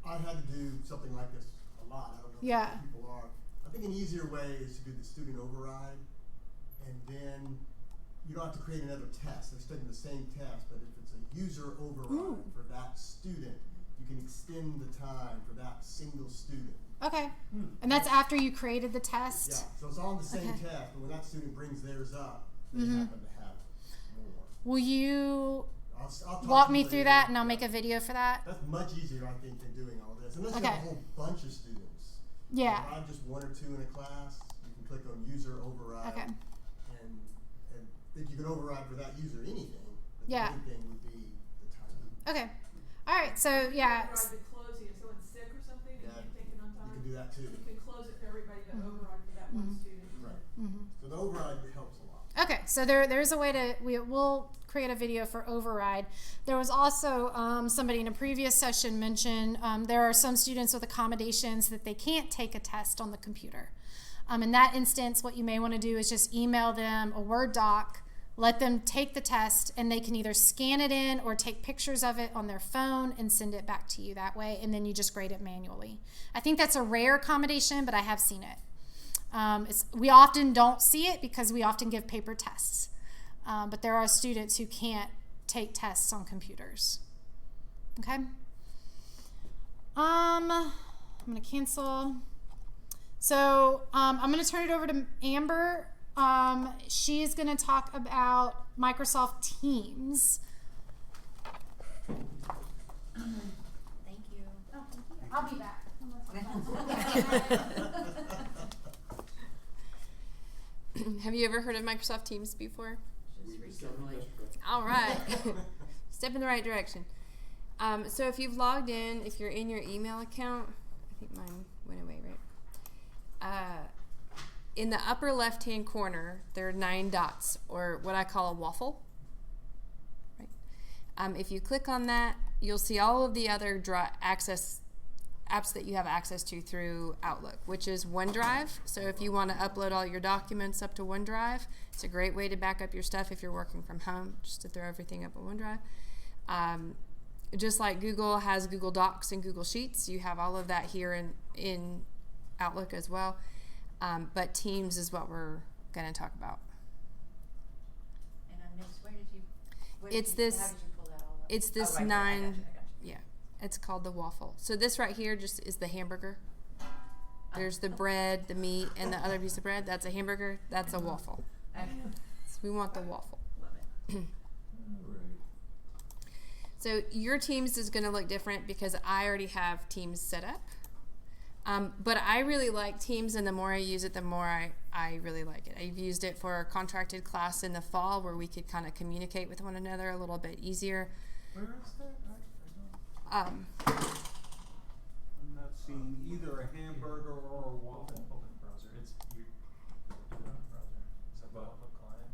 I've had to do something like this a lot. I don't know Yeah. if people are. I think an easier way is to do the student override, and then you don't have to create another test. They're studying the same test, but if it's a user override for that student, you can extend the time for that single student. Okay. And that's after you created the test? Yeah, so it's all on the same Okay. test, but when that student brings theirs up, they happen to have more. Will you I'll talk walk to me you through later. that and I'll make a video for that? That's much easier, I think, than doing all this. Unless you Okay. have a whole bunch of students. Yeah. If I have just one or two in a class, you can click on user override. Okay. And if you can override for that user anything, but Yeah. the main thing would be the time. Okay. All right. So yeah. Override the closing, if someone's sick or something, and you can't take it on time. You can do that too. You can close it for everybody, but override for that one student. Right. So the override helps a lot. Okay, so there's a way to, we'll create a video for override. There was also somebody in a previous session mentioned there are some students with accommodations that they can't take a test on the computer. In that instance, what you may want to do is just email them a Word doc, let them take the test, and they can either scan it in or take pictures of it on their phone and send it back to you that way, and then you just grade it manually. I think that's a rare accommodation, but I have seen it. We often don't see it because we often give paper tests. But there are students who can't take tests on computers. Okay? I'm going to cancel. So I'm going to turn it over to Amber. She is going to talk about Microsoft Teams. Thank you. Oh, thank you. I'll be back. Have you ever heard of Microsoft Teams before? Just recently. All right. Step in the right direction. So if you've logged in, if you're in your email account, I think mine went away, right? In the upper left-hand corner, there are 9 dots, or what I call a waffle. Right? If you click on that, you'll see all of the other apps that you have access to through Outlook, which is OneDrive. So if you want to upload all your documents up to OneDrive, it's a great way to back up your stuff if you're working from home, just to throw everything up on OneDrive. Just like Google has Google Docs and Google Sheets, you have all of that here in Outlook as well. But Teams is what we're going to talk about. And I missed, how did you pull that all up? It's this I 9. got you. Yeah, it's called the waffle. So this right here just is the hamburger. There's the bread, the meat, and the other piece of bread. That's a hamburger. That's a waffle. So we want the waffle. Love it. So your Teams is going to look different because I already have Teams set up. But I really like Teams, and the more I use it, the more I really like it. I've used it for a contracted class in the fall where we could kind of communicate with one another a little bit easier. Where is that? I don't. I'm not seeing either a hamburger or a waffle. Open browser. It's you do it on the browser. Is that the Outlook client?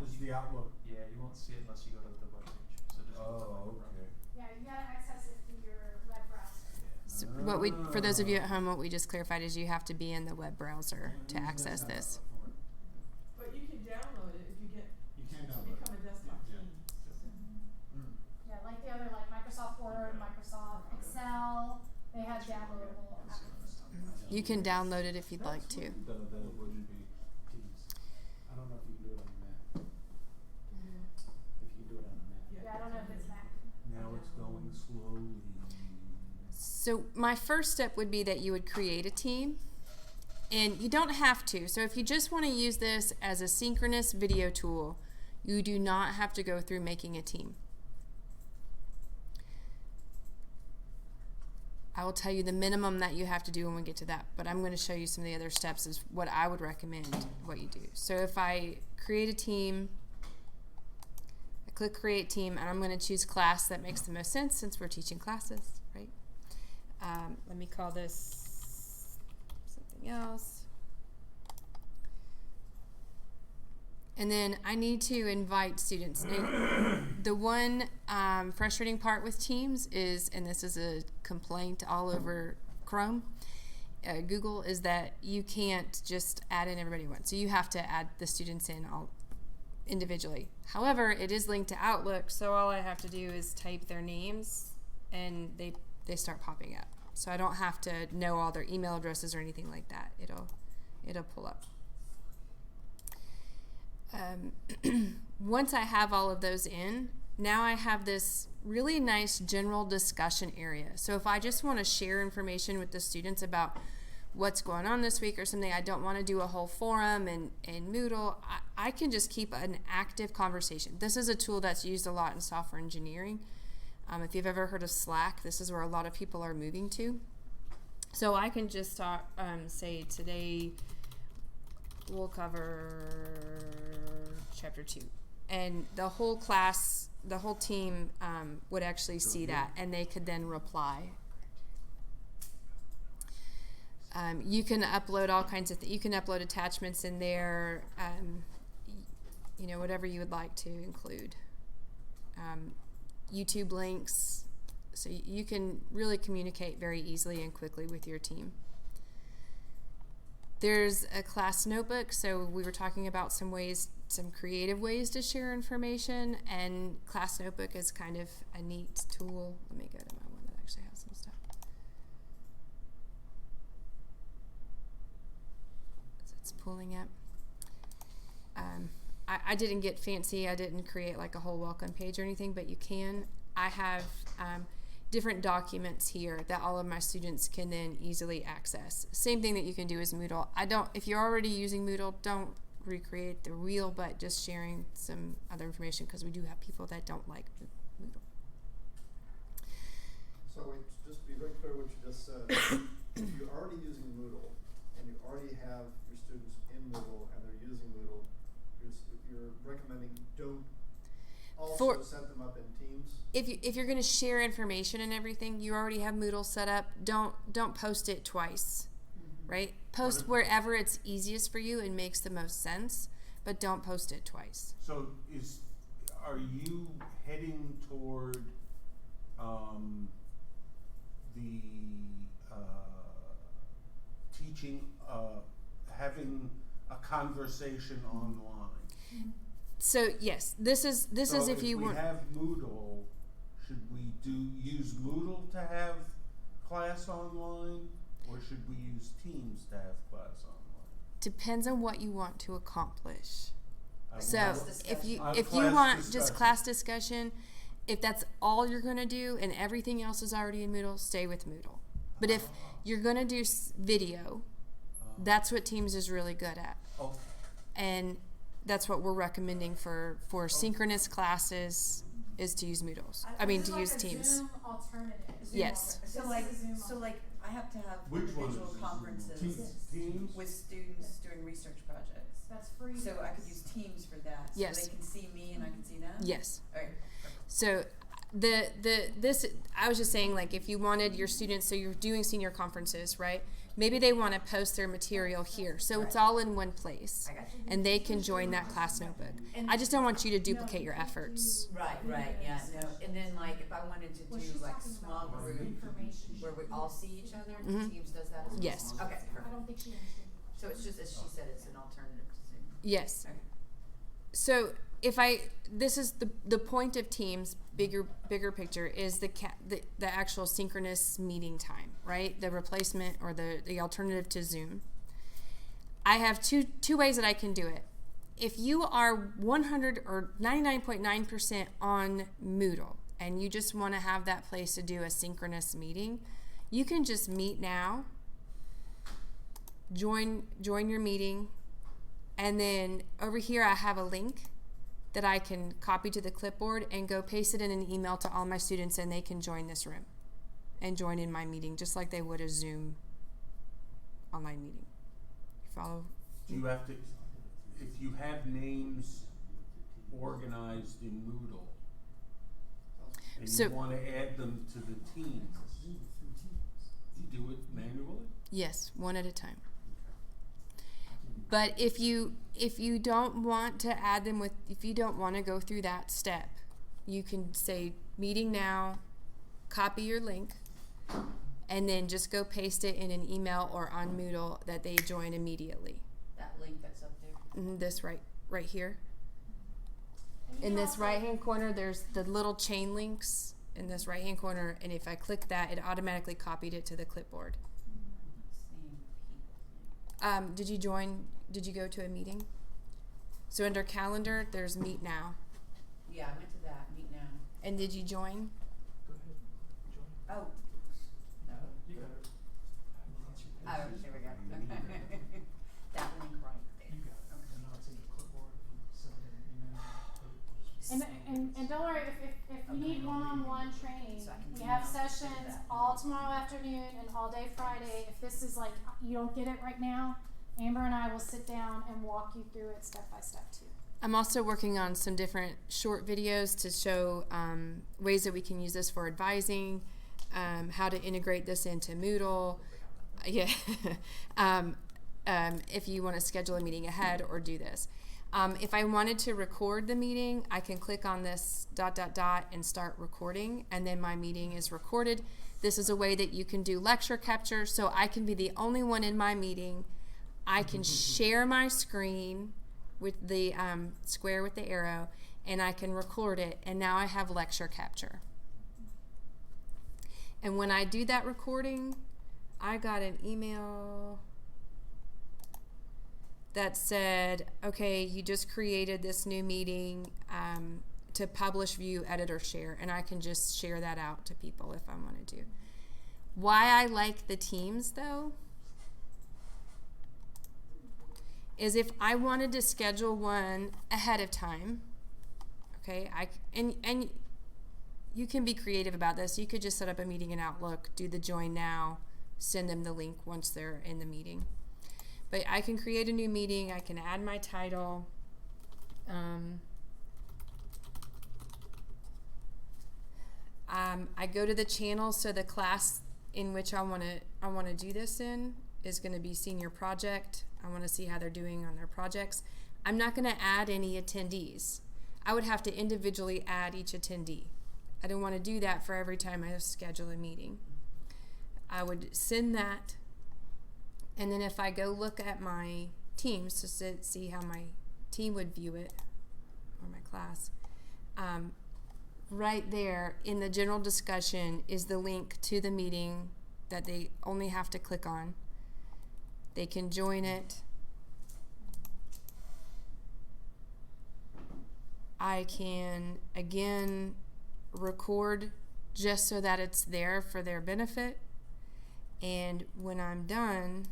This is the Outlook. Yeah, you won't see it unless you go to the web page. So just Oh, okay. Yeah, you gotta access it through your web browser. So for those of you at home, what we just clarified is you have to be in the web browser to access this. But you can download it if you get, You can to download become a desktop Yeah. team. Yeah, like the other, like Microsoft Word, Microsoft Excel, they have downloadable applications. You can download it if you'd like to. Then it wouldn't be. I don't know if you can do it on the Mac. If you can do it on the Mac. Yeah, I don't know if it's Mac. Now it's going slowly. So my first step would be that you would create a team, and you don't have to. So if you just want to use this as a synchronous video tool, you do not have to go through making a team. I will tell you the minimum that you have to do when we get to that, but I'm going to show you some of the other steps is what I would recommend what you do. So if I create a team, I click create team, and I'm going to choose class that makes the most sense since we're teaching classes, right? Let me call this something else. And then I need to invite students. The one frustrating part with Teams is, and this is a complaint all over Chrome, Google, is that you can't just add in everybody once. So you have to add the students in all individually. However, it is linked to Outlook, so all I have to do is type their names and they start popping up. So I don't have to know all their email addresses or anything like that. It'll pull up. Once I have all of those in, now I have this really nice general discussion area. So if I just want to share information with the students about what's going on this week or something, I don't want to do a whole forum in Moodle, I can just keep an active conversation. This is a tool that's used a lot in software engineering. If you've ever heard of Slack, this is where a lot of people are moving to. So I can just talk, say today we'll cover chapter 2. And the whole class, the whole team would actually see that, and they could then reply. You can upload all kinds of things. You can upload attachments in there, you know, whatever you would like to include. YouTube links, so you can really communicate very easily and quickly with your team. There's a class notebook, so we were talking about some creative ways to share information, and class notebook is kind of a neat tool. Let me go to my one that actually has some stuff. So it's pulling up. I didn't get fancy. I didn't create like a whole welcome page or anything, but you can. I have different documents here that all of my students can then easily access. Same thing that you can do as Moodle. If you're already using Moodle, don't recreate the wheel, but just sharing some other information, because we do have people that don't like Moodle. So wait, just to be very clear what you just said, if you're already using Moodle and you already have your students in Moodle and they're using if you're going to share information and everything, you already have Moodle set up. Don't post it twice, right? Post wherever it's easiest for you and makes the most sense, but don't post it twice. So are you heading toward the teaching, having a conversation online? So yes, this is if you want. If we have Moodle, should we use Moodle to have class online, or should we use Teams to have class online? Depends on what you want to accomplish. So Class if you Class want just discussion. class discussion, if that's all you're going to do and everything else is already in Moodle, stay with Moodle. But if you're going to do video, that's what Teams is really good at. Okay. And that's what we're recommending for synchronous classes is to use Moodles. I mean, to use Teams. Zoom alternative. Yes. So like I have to have Which one individual is this? conferences Teams? with students doing research projects. That's free. So I could use Teams for that. So Yes. they can see me and I can see them? Yes. Alright. So this I was just saying, like, if you wanted your students, so you're doing senior conferences, right? Maybe they want to post their material here, so it's all in one place, I got you. and they can join that class notebook. I just don't want you to duplicate your efforts. Right, yeah, no, and then like if I wanted to do like small group where we all see each other, Teams does that as well? Yes. Okay, I perfect. don't think she understood. So it's just, as she said, it's an alternative to Zoom. Yes. Okay. So this is the point of Teams, bigger picture, is the actual synchronous meeting time, right? The replacement or the alternative to Zoom. I have two ways that I can do it. If you are 100 or 99.9% on Moodle and you just want to have that place to do a synchronous meeting, you can just meet now, join your meeting, and then over here I have a link that I can copy to the clipboard and go paste it in an email to all my students, and they can join this room and join in my meeting just like they would a Zoom online meeting. You follow? Do you have to, if you have names organized in Moodle, and So- you want to add them to the team, you do it manually? Yes, one at a time. But if you don't want to add them if you don't want to go through that step, you can say meeting now, copy your link, and then just go paste it in an email or on Moodle that they join immediately. That link that's up there. This right here. And you In can this also- right-hand corner, there's the little chain links in this right-hand corner, and if I click that, it automatically copied it to the clipboard. Same people. Did you go to a meeting? So under calendar, there's meet now. Yeah, I went to that, meet now. And did you join? Go ahead, join. Oh, no. You got it. Oh, there we go. That link right there. You got it. And now it's in your clipboard. If you send it in an email. And don't worry, if you need one-on-one training, So I can we have email sessions that. all tomorrow afternoon and all day Friday. If this is like, you don't get it right now, Amber and I will sit down and walk you through it step by step too. I'm also working on some different short videos to show ways that we can use this for advising, how to integrate this into Moodle. Yeah. If you want to schedule a meeting ahead or do this. If I wanted to record the meeting, I can click on this ... and start recording, and then my meeting is recorded. This is a way that you can do lecture capture, so I can be the only one in my meeting. I can share my screen with the square with the arrow, and I can record it, and now I have lecture capture. And when I do that recording, I got an email that said, okay, you just created this new meeting to publish, view, edit, or share, and I can just share that out to people if I wanted to. Why I like the Teams, though, is if I wanted to schedule one ahead of time, okay, and you can be creative about this. You could just set up a meeting in Outlook, do the join now, send them the link once they're in the meeting. But I can create a new meeting. I can add my title. I go to the channel, so the class in which I want to do this in is going to be senior project. I want to see how they're doing on their projects. I'm not going to add any attendees. I would have to individually add each attendee. I don't want to do that for every time I schedule a meeting. I would send that, and then if I go look at my teams to see how my team would view it, or my class, right there in the general discussion is the link to the meeting that they only have to click on. They can join it. I can, again, record just so that it's there for their benefit. And when I'm done,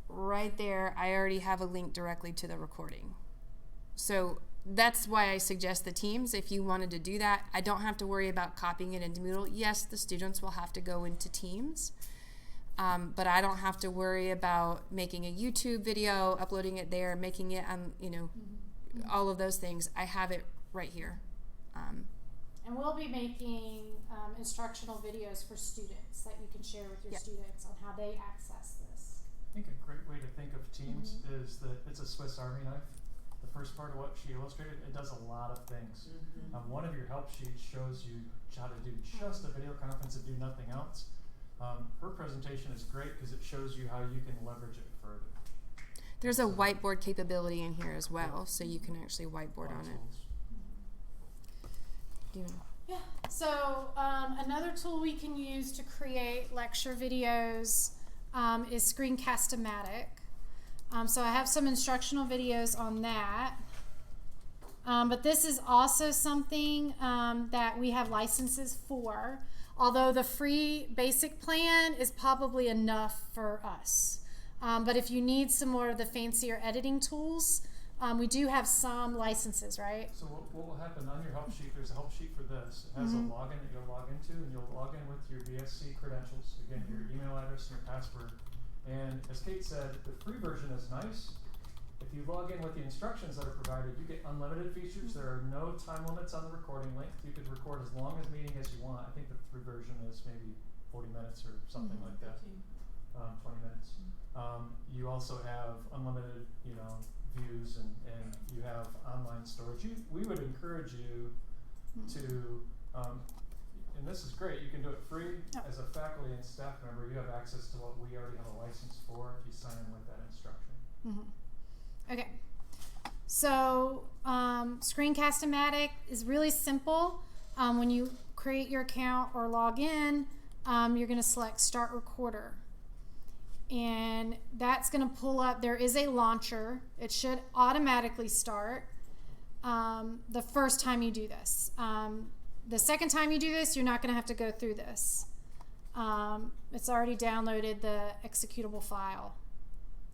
right there, I already have a link directly to the recording. So that's why I suggest the Teams. If you wanted to do that, I don't have to worry about copying it into Moodle. Yes, the students will have to go into Teams, but I don't have to worry about making a YouTube video, uploading it there, making it, all of those things. I have it right here. And we'll be making instructional videos for students that you can share with your students on how they access this. I think a great way to think of Teams is that it's a Swiss Army knife. The first part of what she illustrated, it does a lot of things. One of your help sheets shows you how to do just a video conference and do nothing else. Her presentation is great because it shows you how you can leverage it further. There's a whiteboard capability in here as well, so you can actually whiteboard on it. Yeah, so another tool we can use to create lecture videos is Screencast-O-Matic. So I have some instructional videos on that. But this is also something that we have licenses for, although the free basic plan is probably enough for us. But if you need some more of the fancier editing tools, we do have some licenses, right? So what will happen on your help sheet, there's a help sheet for this. It has a login that you'll log into, and you'll log in with your BSC credentials. Again, your email address and your password. And as Kate said, the free version is nice. If you log in with the instructions that are provided, you get unlimited features. There are no time limits on the recording length. You could record as long a meeting as you want. I think the free version is maybe 40 minutes or something like that. 20 minutes. You also have unlimited, views, and you have online storage. We would encourage you to, and this is great, you can do it free. As a faculty and staff member, you have access to what we already have a license for if you sign in with that instruction. Okay, so Screencast-O-Matic is really simple. When you create your account or log in, you're going to select Start Recorder. And that's going to pull up, there is a launcher. It should automatically start the first time you do this. The second time you do this, you're not going to have to go through this. It's already downloaded the executable file.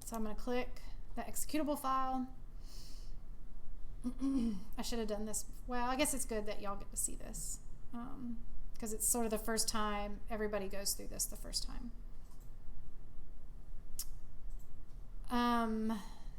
So I'm going to click the executable file. I should have done this. Well, I guess it's good that y'all get to see this because it's sort of the first time everybody goes through this the first time.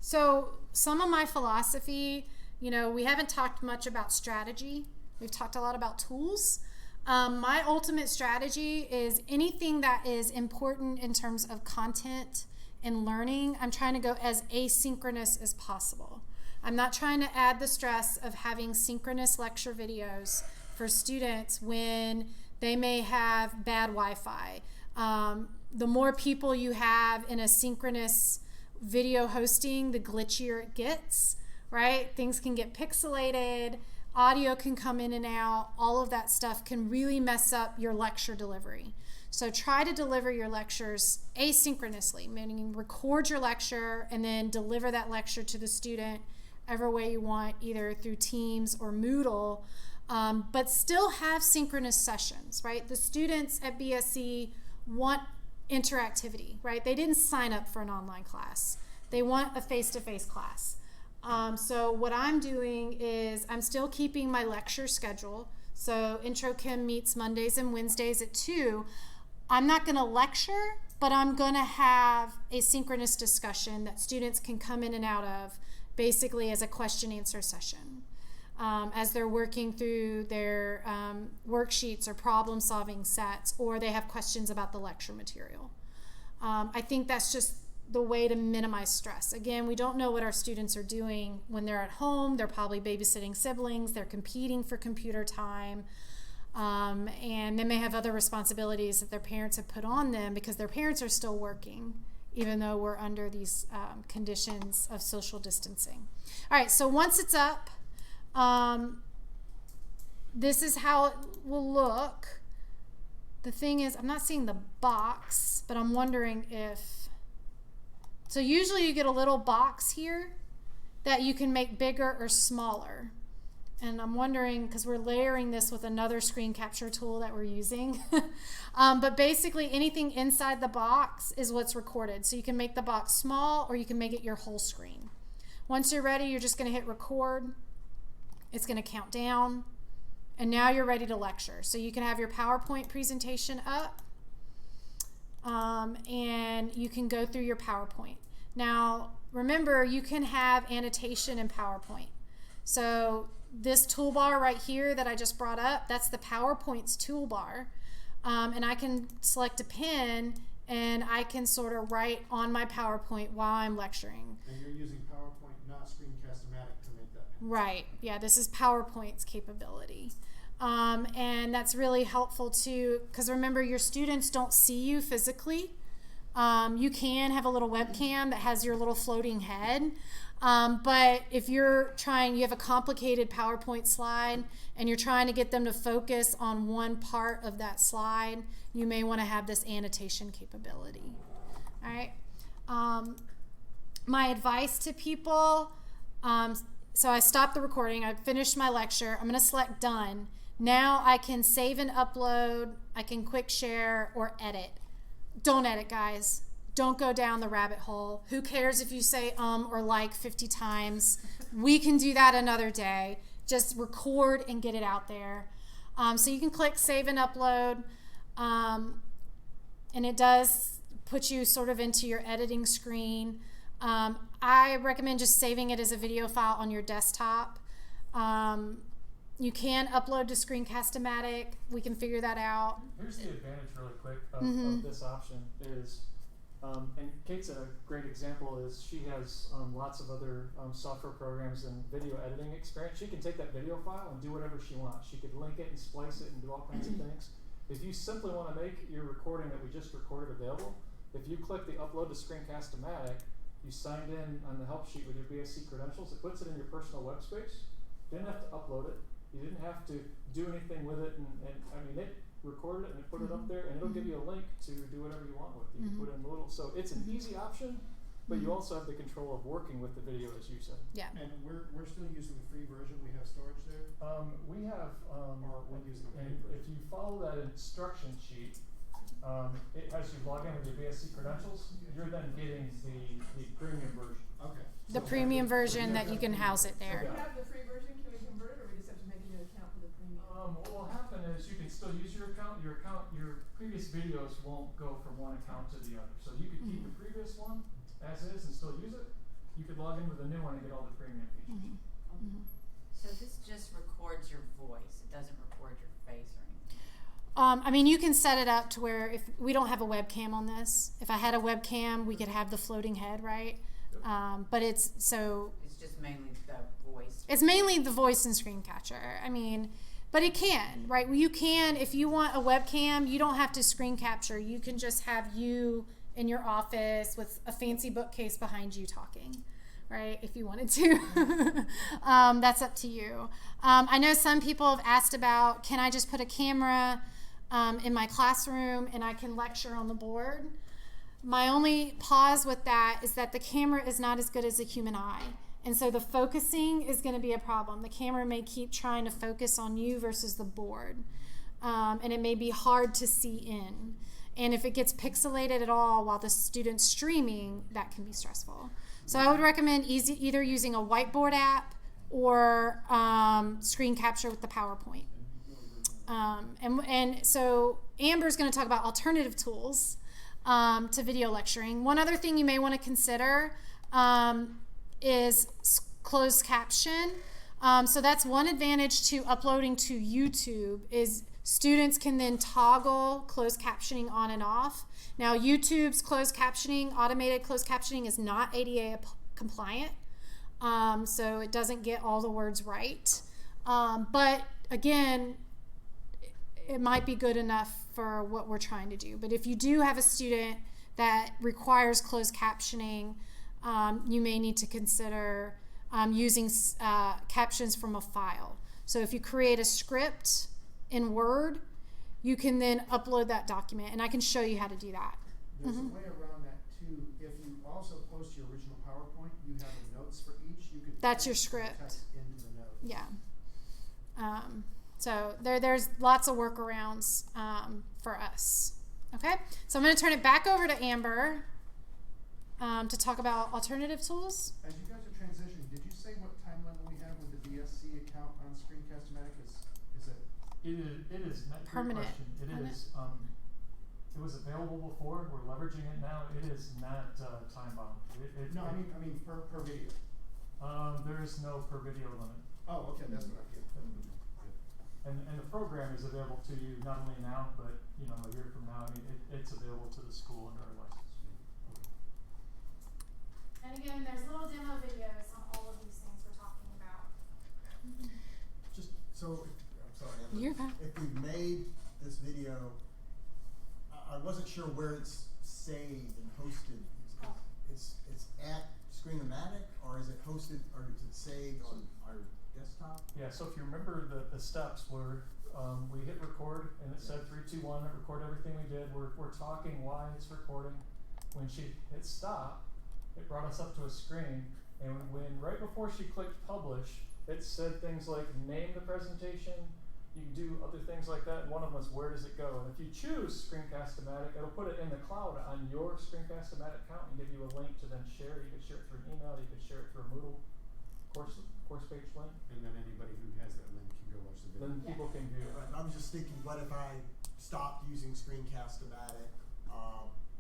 So some of my philosophy, we haven't talked much about strategy. We've talked a lot about tools. My ultimate strategy is anything that is important in terms of content and learning, I'm trying to go as asynchronous as possible. I'm not trying to add the stress of having synchronous lecture videos for students when they may have bad Wi-Fi. The more people you have in a synchronous video hosting, the glitchier it gets, right? Things can get pixelated, audio can come in and out, all of that stuff can really mess up your lecture delivery. So try to deliver your lectures asynchronously, meaning record your lecture and then deliver that lecture to the student every way you want, either through Teams or Moodle, but still have synchronous sessions, right? The students at BSC want interactivity, right? They didn't sign up for an online class. They want a face-to-face class. So what I'm doing is I'm still keeping my lecture schedule. So Intro Chem meets Mondays and Wednesdays at 2. I'm not going to lecture, but I'm going to have a synchronous discussion that students can come in and out of basically as a question-answer session. as they're working through their worksheets or problem-solving sets, or they have questions about the lecture material. I think that's just the way to minimize stress. Again, we don't know what our students are doing when they're at home. They're probably babysitting siblings. They're competing for computer time. And they may have other responsibilities that their parents have put on them because their parents are still working, even though we're under these conditions of social distancing. All right, so once it's up, this is how it will look. The thing is, I'm not seeing the box, but I'm wondering if... So usually you get a little box here that you can make bigger or smaller. And I'm wondering, because we're layering this with another screen capture tool that we're using. But basically anything inside the box is what's recorded. So you can make the box small or you can make it your whole screen. Once you're ready, you're just going to hit record. It's going to count down. And now you're ready to lecture. So you can have your PowerPoint presentation up. And you can go through your PowerPoint. Now, remember, you can have annotation in PowerPoint. So this toolbar right here that I just brought up, that's the PowerPoint's toolbar. And I can select a pen and I can sort of write on my PowerPoint while I'm lecturing. And you're using PowerPoint, not Screencast-O-Matic to make that pen. Right, yeah, this is PowerPoint's capability. And that's really helpful too, because remember, your students don't see you physically. You can have a little webcam that has your little floating head. But if you have a complicated PowerPoint slide and you're trying to get them to focus on one part of that slide, you may want to have this annotation capability. All right. My advice to people, so I stopped the recording, I finished my lecture, I'm going to select done. Now I can save and upload, I can quick share or edit. Don't edit, guys. Don't go down the rabbit hole. Who cares if you say or like 50 times? We can do that another day. Just record and get it out there. So you can click save and upload, and it does put you sort of into your editing screen. I recommend just saving it as a video file on your desktop. You can upload to Screencast-O-Matic. We can figure that out. Here's the advantage really quick of this option is, and Kate's a great example, is she has lots of other software programs and video editing experience. She can take that video file and do whatever she wants. She could link it and splice it and do all kinds of things. If you simply want to make your recording that we just recorded available, if you click the upload to Screencast-O-Matic, you signed in on the help sheet with your BSC credentials, it puts it in your personal web space. You didn't have to upload it. You didn't have to do anything with it, and I mean, it recorded it and it put it up there, and it'll give you a link to do whatever you want with it. You can put in Moodle, so it's an easy option, but you also have the control of working with the video, as you said. Yeah. And we're still using the free version. We have storage there. We have, Or we're using the and paid version. if you follow that instruction sheet, it has you log in with your BSC credentials. You're then getting the premium version. Okay. The premium version that you can house it there. If we have the free version, can we convert it, or we just have to make a new account for the premium? What will happen is you can still use your account. Your previous videos won't go from one account to the other. So you could keep the previous one as is and still use it. You could log in with a new one and get all the premium features. So this just records your voice. It doesn't record your face or anything. I mean, you can set it up to where if we don't have a webcam on this, if I had a webcam, we could have the floating head, right? But it's just mainly the voice. It's mainly the voice and screen capture. I mean, but it can, right? Well, you can, if you want a webcam, you don't have to screen capture. You can just have you in your office with a fancy bookcase behind you talking, right? If you wanted to. That's up to you. I know some people have asked about, can I just put a camera in my classroom and I can lecture on the board? My only pause with that is that the camera is not as good as a human eye. And so the focusing is going to be a problem. The camera may keep trying to focus on you versus the board. And it may be hard to see in. And if it gets pixelated at all while the student's streaming, that can be stressful. So I would recommend either using a whiteboard app or screen capture with the PowerPoint. And so Amber's going to talk about alternative tools to video lecturing. One other thing you may want to consider is closed caption. So that's one advantage to uploading to YouTube is students can then toggle closed captioning on and off. Now YouTube's closed captioning, automated closed captioning is not ADA compliant. So it doesn't get all the words right. But again, it might be good enough for what we're trying to do. But if you do have a student that requires closed captioning, you may need to consider using captions from a file. So if you create a script in Word, you can then upload that document, and I can show you how to do that. There's a way around that too. If you also post your original PowerPoint, you have the notes for each. You could That's your text the script. text into the notes. Yeah. So there's lots of workarounds for us. Okay, so I'm going to turn it back over to Amber to talk about alternative tools. As you guys are transitioning, did you say what time limit we have with the BSC account on Screencast-O-Matic? Is it? It is not Permanent. Good question. It Permanent. is. It was available before. We're leveraging it now. It is not time bound. No, I mean per video. There is no per video limit. Oh, okay, that's what I get. And the program is available to you not only now, but a year from now. I mean, it's available to the school under our license. And again, there's little demo videos on all of these things we're talking about. Just so, I'm sorry, Emma. You're fine. If we've made this video, I wasn't sure where it's saved and hosted. It's at Screen-O-Matic, or is it hosted, or is it saved on our desktop? Yeah. So if you remember the steps where we hit record and it said 3, 2, 1, record everything we did. We're talking while it's recording. When she hit stop, it brought us up to a screen, and when right before she clicked publish, it said things like name the presentation. You can do other things like that, and one of them is where does it go. And if you choose Screencast-O-Matic, it'll put it in the cloud on your Screencast-O-Matic account and give you a link to then share. You can share it through an email, you can share it through a Moodle course page link. And then anybody who has that link can go watch the video. Then people can view it. Right, I was just thinking, what if I stopped using Screencast-O-Matic?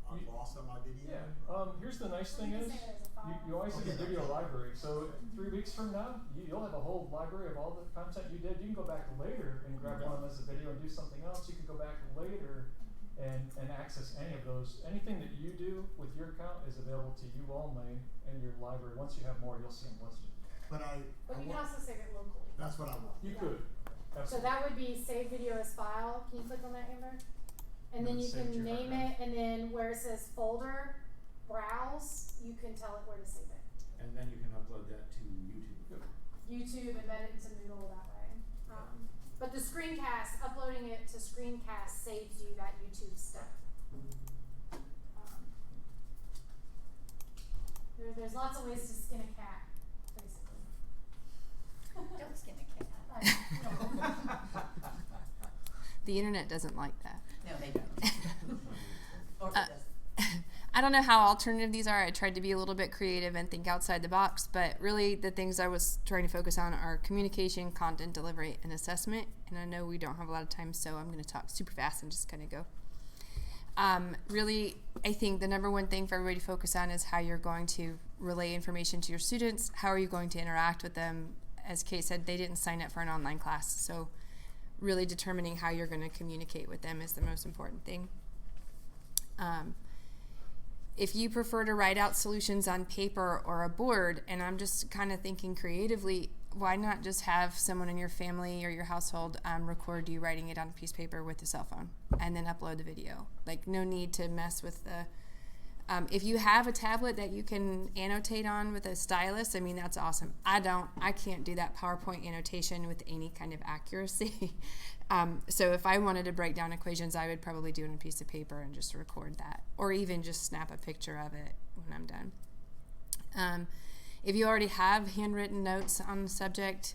I'm lost on my video? Yeah. Here's the nice thing You is, can save it as a file. you always have a Okay, video that's it. library. So 3 weeks from now, you'll have a whole library of all the content you did. You can go back later and grab one as a video and do something else. You can go back later and access any of those. Anything that you do with your account is available to you only in your library. Once you have more, you'll see them listed. But But you can also save it locally. that's what I want. You Yeah. could. So Absolutely. that would be save video as file. Can you click on that, Amber? And then you Save to can your hard name drive. it, and then where it says folder, browse, you can tell it where to save it. And then you can upload that to YouTube. YouTube, embed it into Moodle that way. But the screencast, uploading it to screencast saves you that YouTube step. There's lots of ways to skin a cat, basically. Don't skin a cat. The internet doesn't like that. No, they don't. Or it doesn't. I don't know how alternative these are. I tried to be a little bit creative and think outside the box, but really the things I was trying to focus on are communication, content delivery, and assessment. And I know we don't have a lot of time, so I'm going to talk super fast and just kind of go. Really, I think the number one thing for everybody to focus on is how you're going to relay information to your students. How are you going to interact with them? As Kate said, they didn't sign up for an online class, so really determining how you're going to communicate with them is the most important thing. If you prefer to write out solutions on paper or a board, and I'm just kind of thinking creatively, why not just have someone in your family or your household record you writing it on a piece of paper with a cell phone and then upload the video? Like, no need to mess with the... if you have a tablet that you can annotate on with a stylus, I mean, that's awesome. I can't do that PowerPoint annotation with any kind of accuracy. So if I wanted to break down equations, I would probably do it on a piece of paper and just record that, or even just snap a picture of it when I'm done. If you already have handwritten notes on the subject,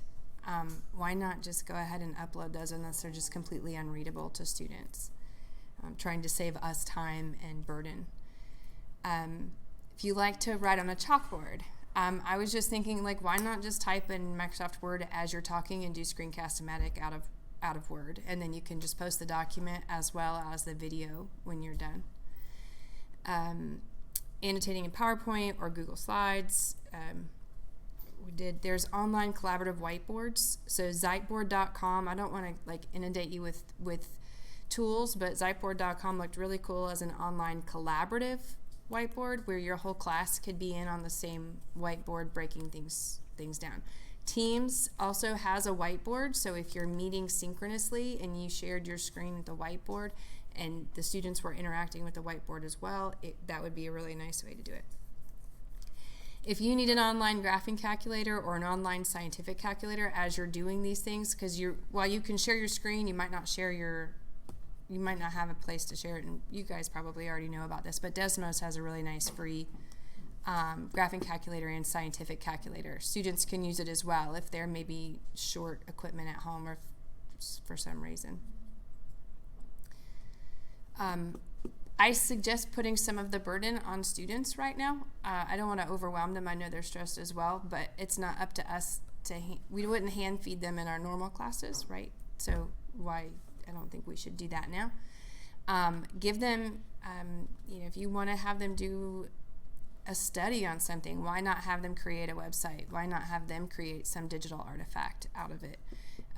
why not just go ahead and upload those unless they're just completely unreadable to students? Trying to save us time and burden. If you like to write on a chalkboard, I was just thinking, like, why not just type in Microsoft Word as you're talking and do Screencast-O-Matic out of Word, and then you can just post the document as well as the video when you're done. Annotating in PowerPoint or Google Slides, there's online collaborative whiteboards. So Ziteboard.com, I don't want to like inundate you with tools, but Ziteboard.com looked really cool as an online collaborative whiteboard where your whole class could be in on the same whiteboard breaking things down. Teams also has a whiteboard, so if you're meeting synchronously and you shared your screen with the whiteboard and the students were interacting with the whiteboard as well, that would be a really nice way to do it. If you need an online graphing calculator or an online scientific calculator as you're doing these things, because while you can share your screen, you might not have a place to share it, and you guys probably already know about this, but Desmos has a really nice free graphing calculator and scientific calculator. Students can use it as well if they're maybe short equipment at home or for some reason. I suggest putting some of the burden on students right now. I don't want to overwhelm them. I know they're stressed as well, but it's not up to us we wouldn't hand feed them in our normal classes, right? So I don't think we should do that now. Give them, if you want to have them do a study on something, why not have them create a website? Why not have them create some digital artifact out of it?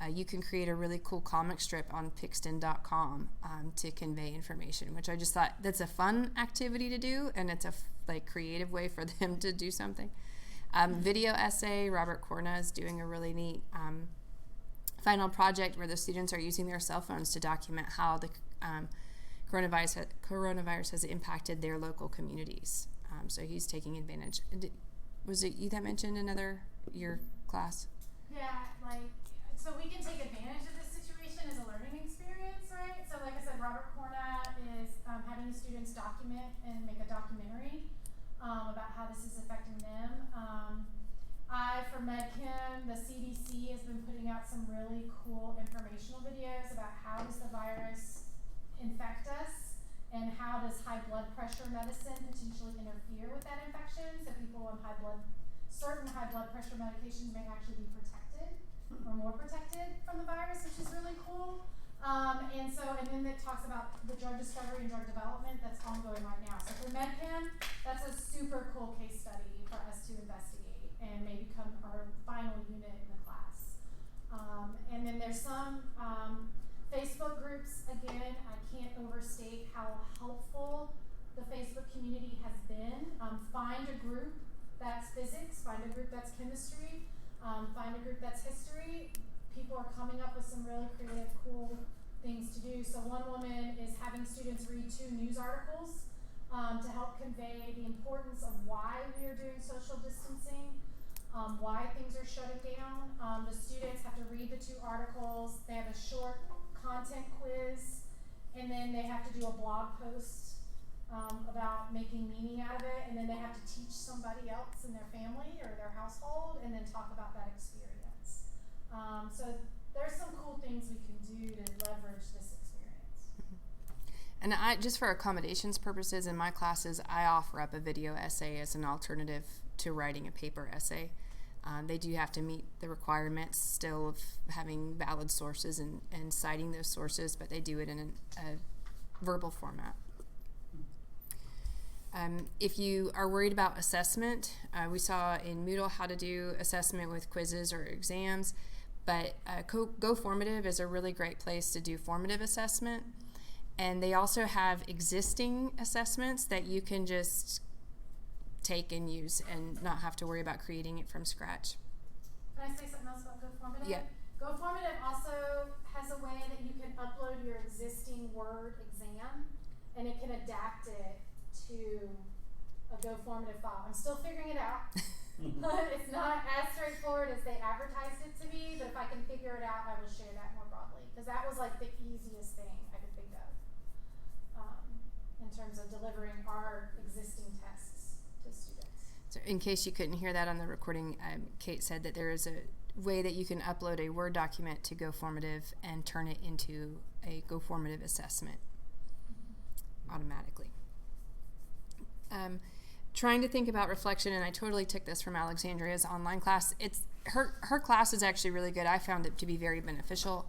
You can create a really cool comic strip on Pixton.com to convey information, which I just thought that's a fun activity to do, and it's a creative way for them to do something. Video essay, Robert Corna is doing a really neat final project where the students are using their cell phones to document how the coronavirus has impacted their local communities. So he's taking advantage. Was it you that mentioned your class? Yeah, so we can take advantage of this situation as a learning experience, right? So like I said, Robert Corna is having the students document and make a documentary about how this is affecting them. For MedChem, the CDC has been putting out some really cool informational videos about how does the virus infect us and how does high blood pressure medicine potentially interfere with that infection. So people on certain high blood pressure medications may actually be protected or more protected from the virus, which is really cool. And then it talks about the drug discovery and drug development that's ongoing right now. So for MedChem, that's a super cool case study for us to investigate and may become our final unit in the class. And then there's some Facebook groups. Again, I can't overstate how helpful the Facebook community has been. Find a group that's physics, find a group that's chemistry, find a group that's history. People are coming up with some really creative, cool things to do. So one woman is having students read 2 news articles to help convey the importance of why we are doing social distancing, why things are shutting down. The students have to read the 2 articles. They have a short content quiz, and then they have to do a blog post about making meaning out of it, and then they have to teach somebody else in their family or their household, and then talk about that experience. So there's some cool things we can do to leverage this experience. And just for accommodations purposes, in my classes, I offer up a video essay as an alternative to writing a paper essay. They do have to meet the requirements still of having valid sources and citing those sources, but they do it in a verbal format. If you are worried about assessment, we saw in Moodle how to do assessment with quizzes or exams, but Go Formative is a really great place to do formative assessment. And they also have existing assessments that you can just take and use and not have to worry about creating it from scratch. Can I say something else about Go Formative? Yeah. Go Formative also has a way that you can upload your existing Word exam, and it can adapt it to a Go Formative file. I'm still figuring it out. It's not as straightforward as they advertised it to be, but if I can figure it out, I will share that more broadly. Because that was like the easiest thing I could think of in terms of delivering our existing tests to students. So in case you couldn't hear that on the recording, Kate said that there is a way that you can upload a Word document to Go Formative and turn it into a Go Formative assessment automatically. Trying to think about reflection, and I totally took this from Alexandria's online class. Her class is actually really good. I found it to be very beneficial,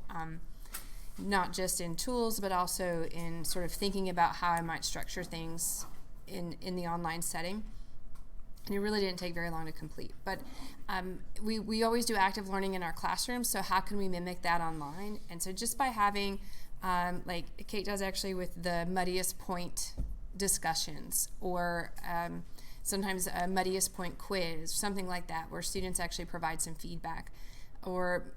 not just in tools, but also in sort of thinking about how I might structure things in the online setting. and it really didn't take very long to complete. But we always do active learning in our classrooms, so how can we mimic that online? And so just by having, like Kate does actually with the muddiest point discussions, or sometimes a muddiest point quiz, something like that, where students actually provide some feedback, or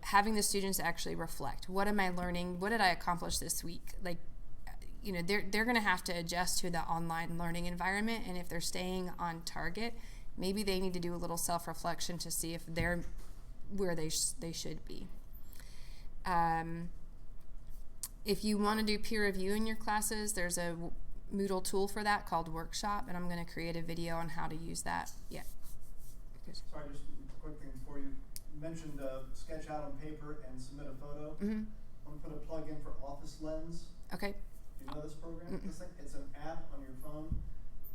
having the students actually reflect. What am I learning? What did I accomplish this week? Like, they're going to have to adjust to the online learning environment, and if they're staying on target, maybe they need to do a little self-reflection to see if they're where they should be. If you want to do peer review in your classes, there's a Moodle tool for that called Workshop, and I'm going to create a video on how to use that. Yeah. Sorry, just a quick thing before you mentioned sketch out on paper and submit a photo. Mm-hmm. I'm going to put a plug in for Office Lens. Okay. Do you know this program? Mm-mm. This thing, it's an app on your phone,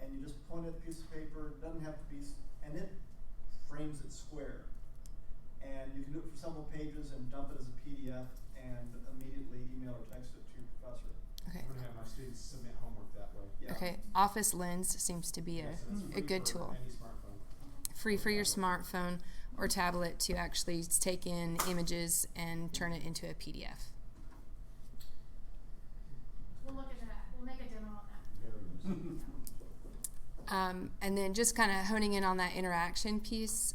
and you just point at a piece of paper. It doesn't have to be, and it frames it square. And you can do it for several pages and dump it as a PDF and immediately email or text it to your professor. Okay. I'm gonna have my students submit homework that way. Yeah. Okay. Office Lens seems to be Yes, and it's a free good for tool. any smartphone. Free for your Tablet. smartphone or tablet to actually take in images and turn it into a PDF. We'll look into that. We'll make a demo on that. Very good. And then just kind of honing in on that interaction piece,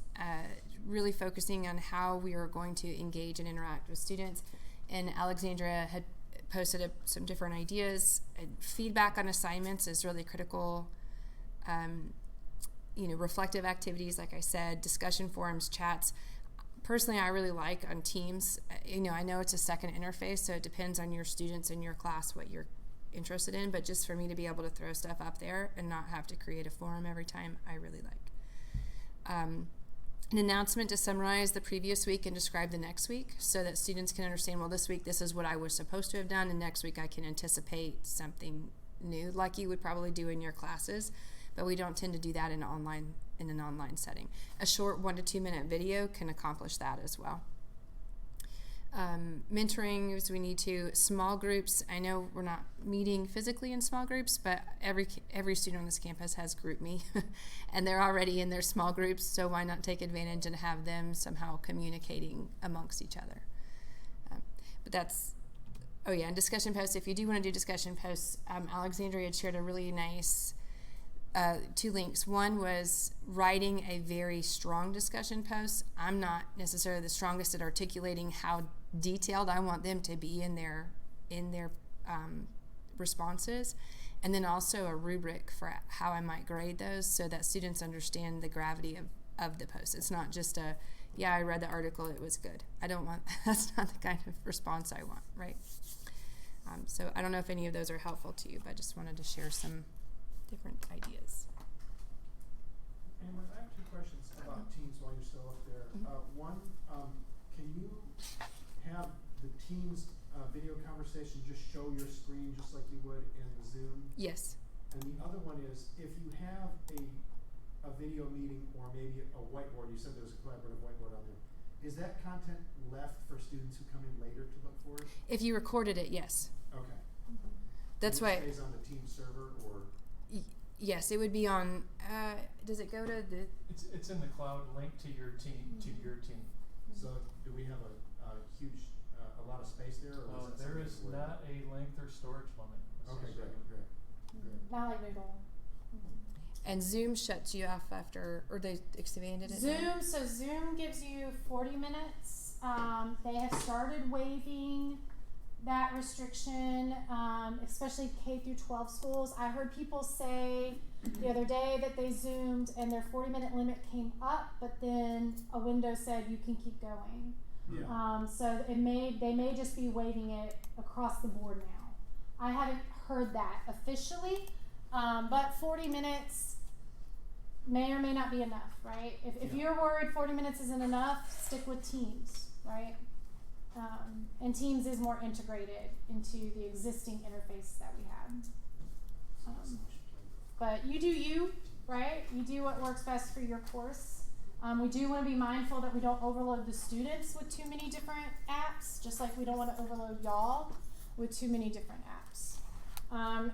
really focusing on how we are going to engage and interact with students. And Alexandra had posted some different ideas. Feedback on assignments is really critical. Reflective activities, like I said, discussion forums, chats. Personally, I really like on Teams. I know it's a second interface, so it depends on your students in your class what you're interested in, but just for me to be able to throw stuff up there and not have to create a forum every time, I really like. An announcement to summarize the previous week and describe the next week so that students can understand, well, this week this is what I was supposed to have done, and next week I can anticipate something new like you would probably do in your classes, but we don't tend to do that in an online setting. A short 1 to 2 minute video can accomplish that as well. Mentoring as we need to. Small groups, I know we're not meeting physically in small groups, but every student on this campus has GroupMe and they're already in their small groups, so why not take advantage and have them somehow communicating amongst each other. But that's, and discussion posts. If you do want to do discussion posts, Alexandria had shared a really nice 2 links. One was writing a very strong discussion post. I'm not necessarily the strongest at articulating how detailed I want them to be in their responses, and then also a rubric for how I might grade those so that students understand the gravity of the post. It's not just I read the article, it was good. That's not the kind of response I want, right? So I don't know if any of those are helpful to you, but I just wanted to share some different ideas. Amber, I have 2 questions about Teams while you're still up there. Mm-hmm. One, can you have the Teams video conversation just show your screen just like you would in the Zoom? Yes. And the other one is, if you have a video meeting or maybe a whiteboard, you said there was a collaborative whiteboard on there, is that content left for students who come in later to look for it? If you recorded it, yes. Okay. That's and why. It stays on the Teams server, or? Yes, it would be on. Does it go to the? It's in the cloud, linked to your team. So do we have a lot of space there? Or is that There is not a length or storage limit. Okay, great. Not like Moodle. And Zoom shuts you off after, or they expanded it? Zoom gives you 40 minutes. They have started waiving that restriction, especially K through 12 schools. I heard people say the other day that they Zoomed and their 40-minute limit came up, but then a window said you can keep going. Yeah. So they may just be waiving it across the board now. I haven't heard that officially, but 40 minutes may or may not be enough, right? If you're worried 40 minutes isn't enough, stick with Teams, right? And Teams is more integrated into the existing interface that we had. But you do you, right? You do what works best for your course. We do want to be mindful that we don't overload the students with too many different apps, just like we don't want to overload y'all with too many different apps. And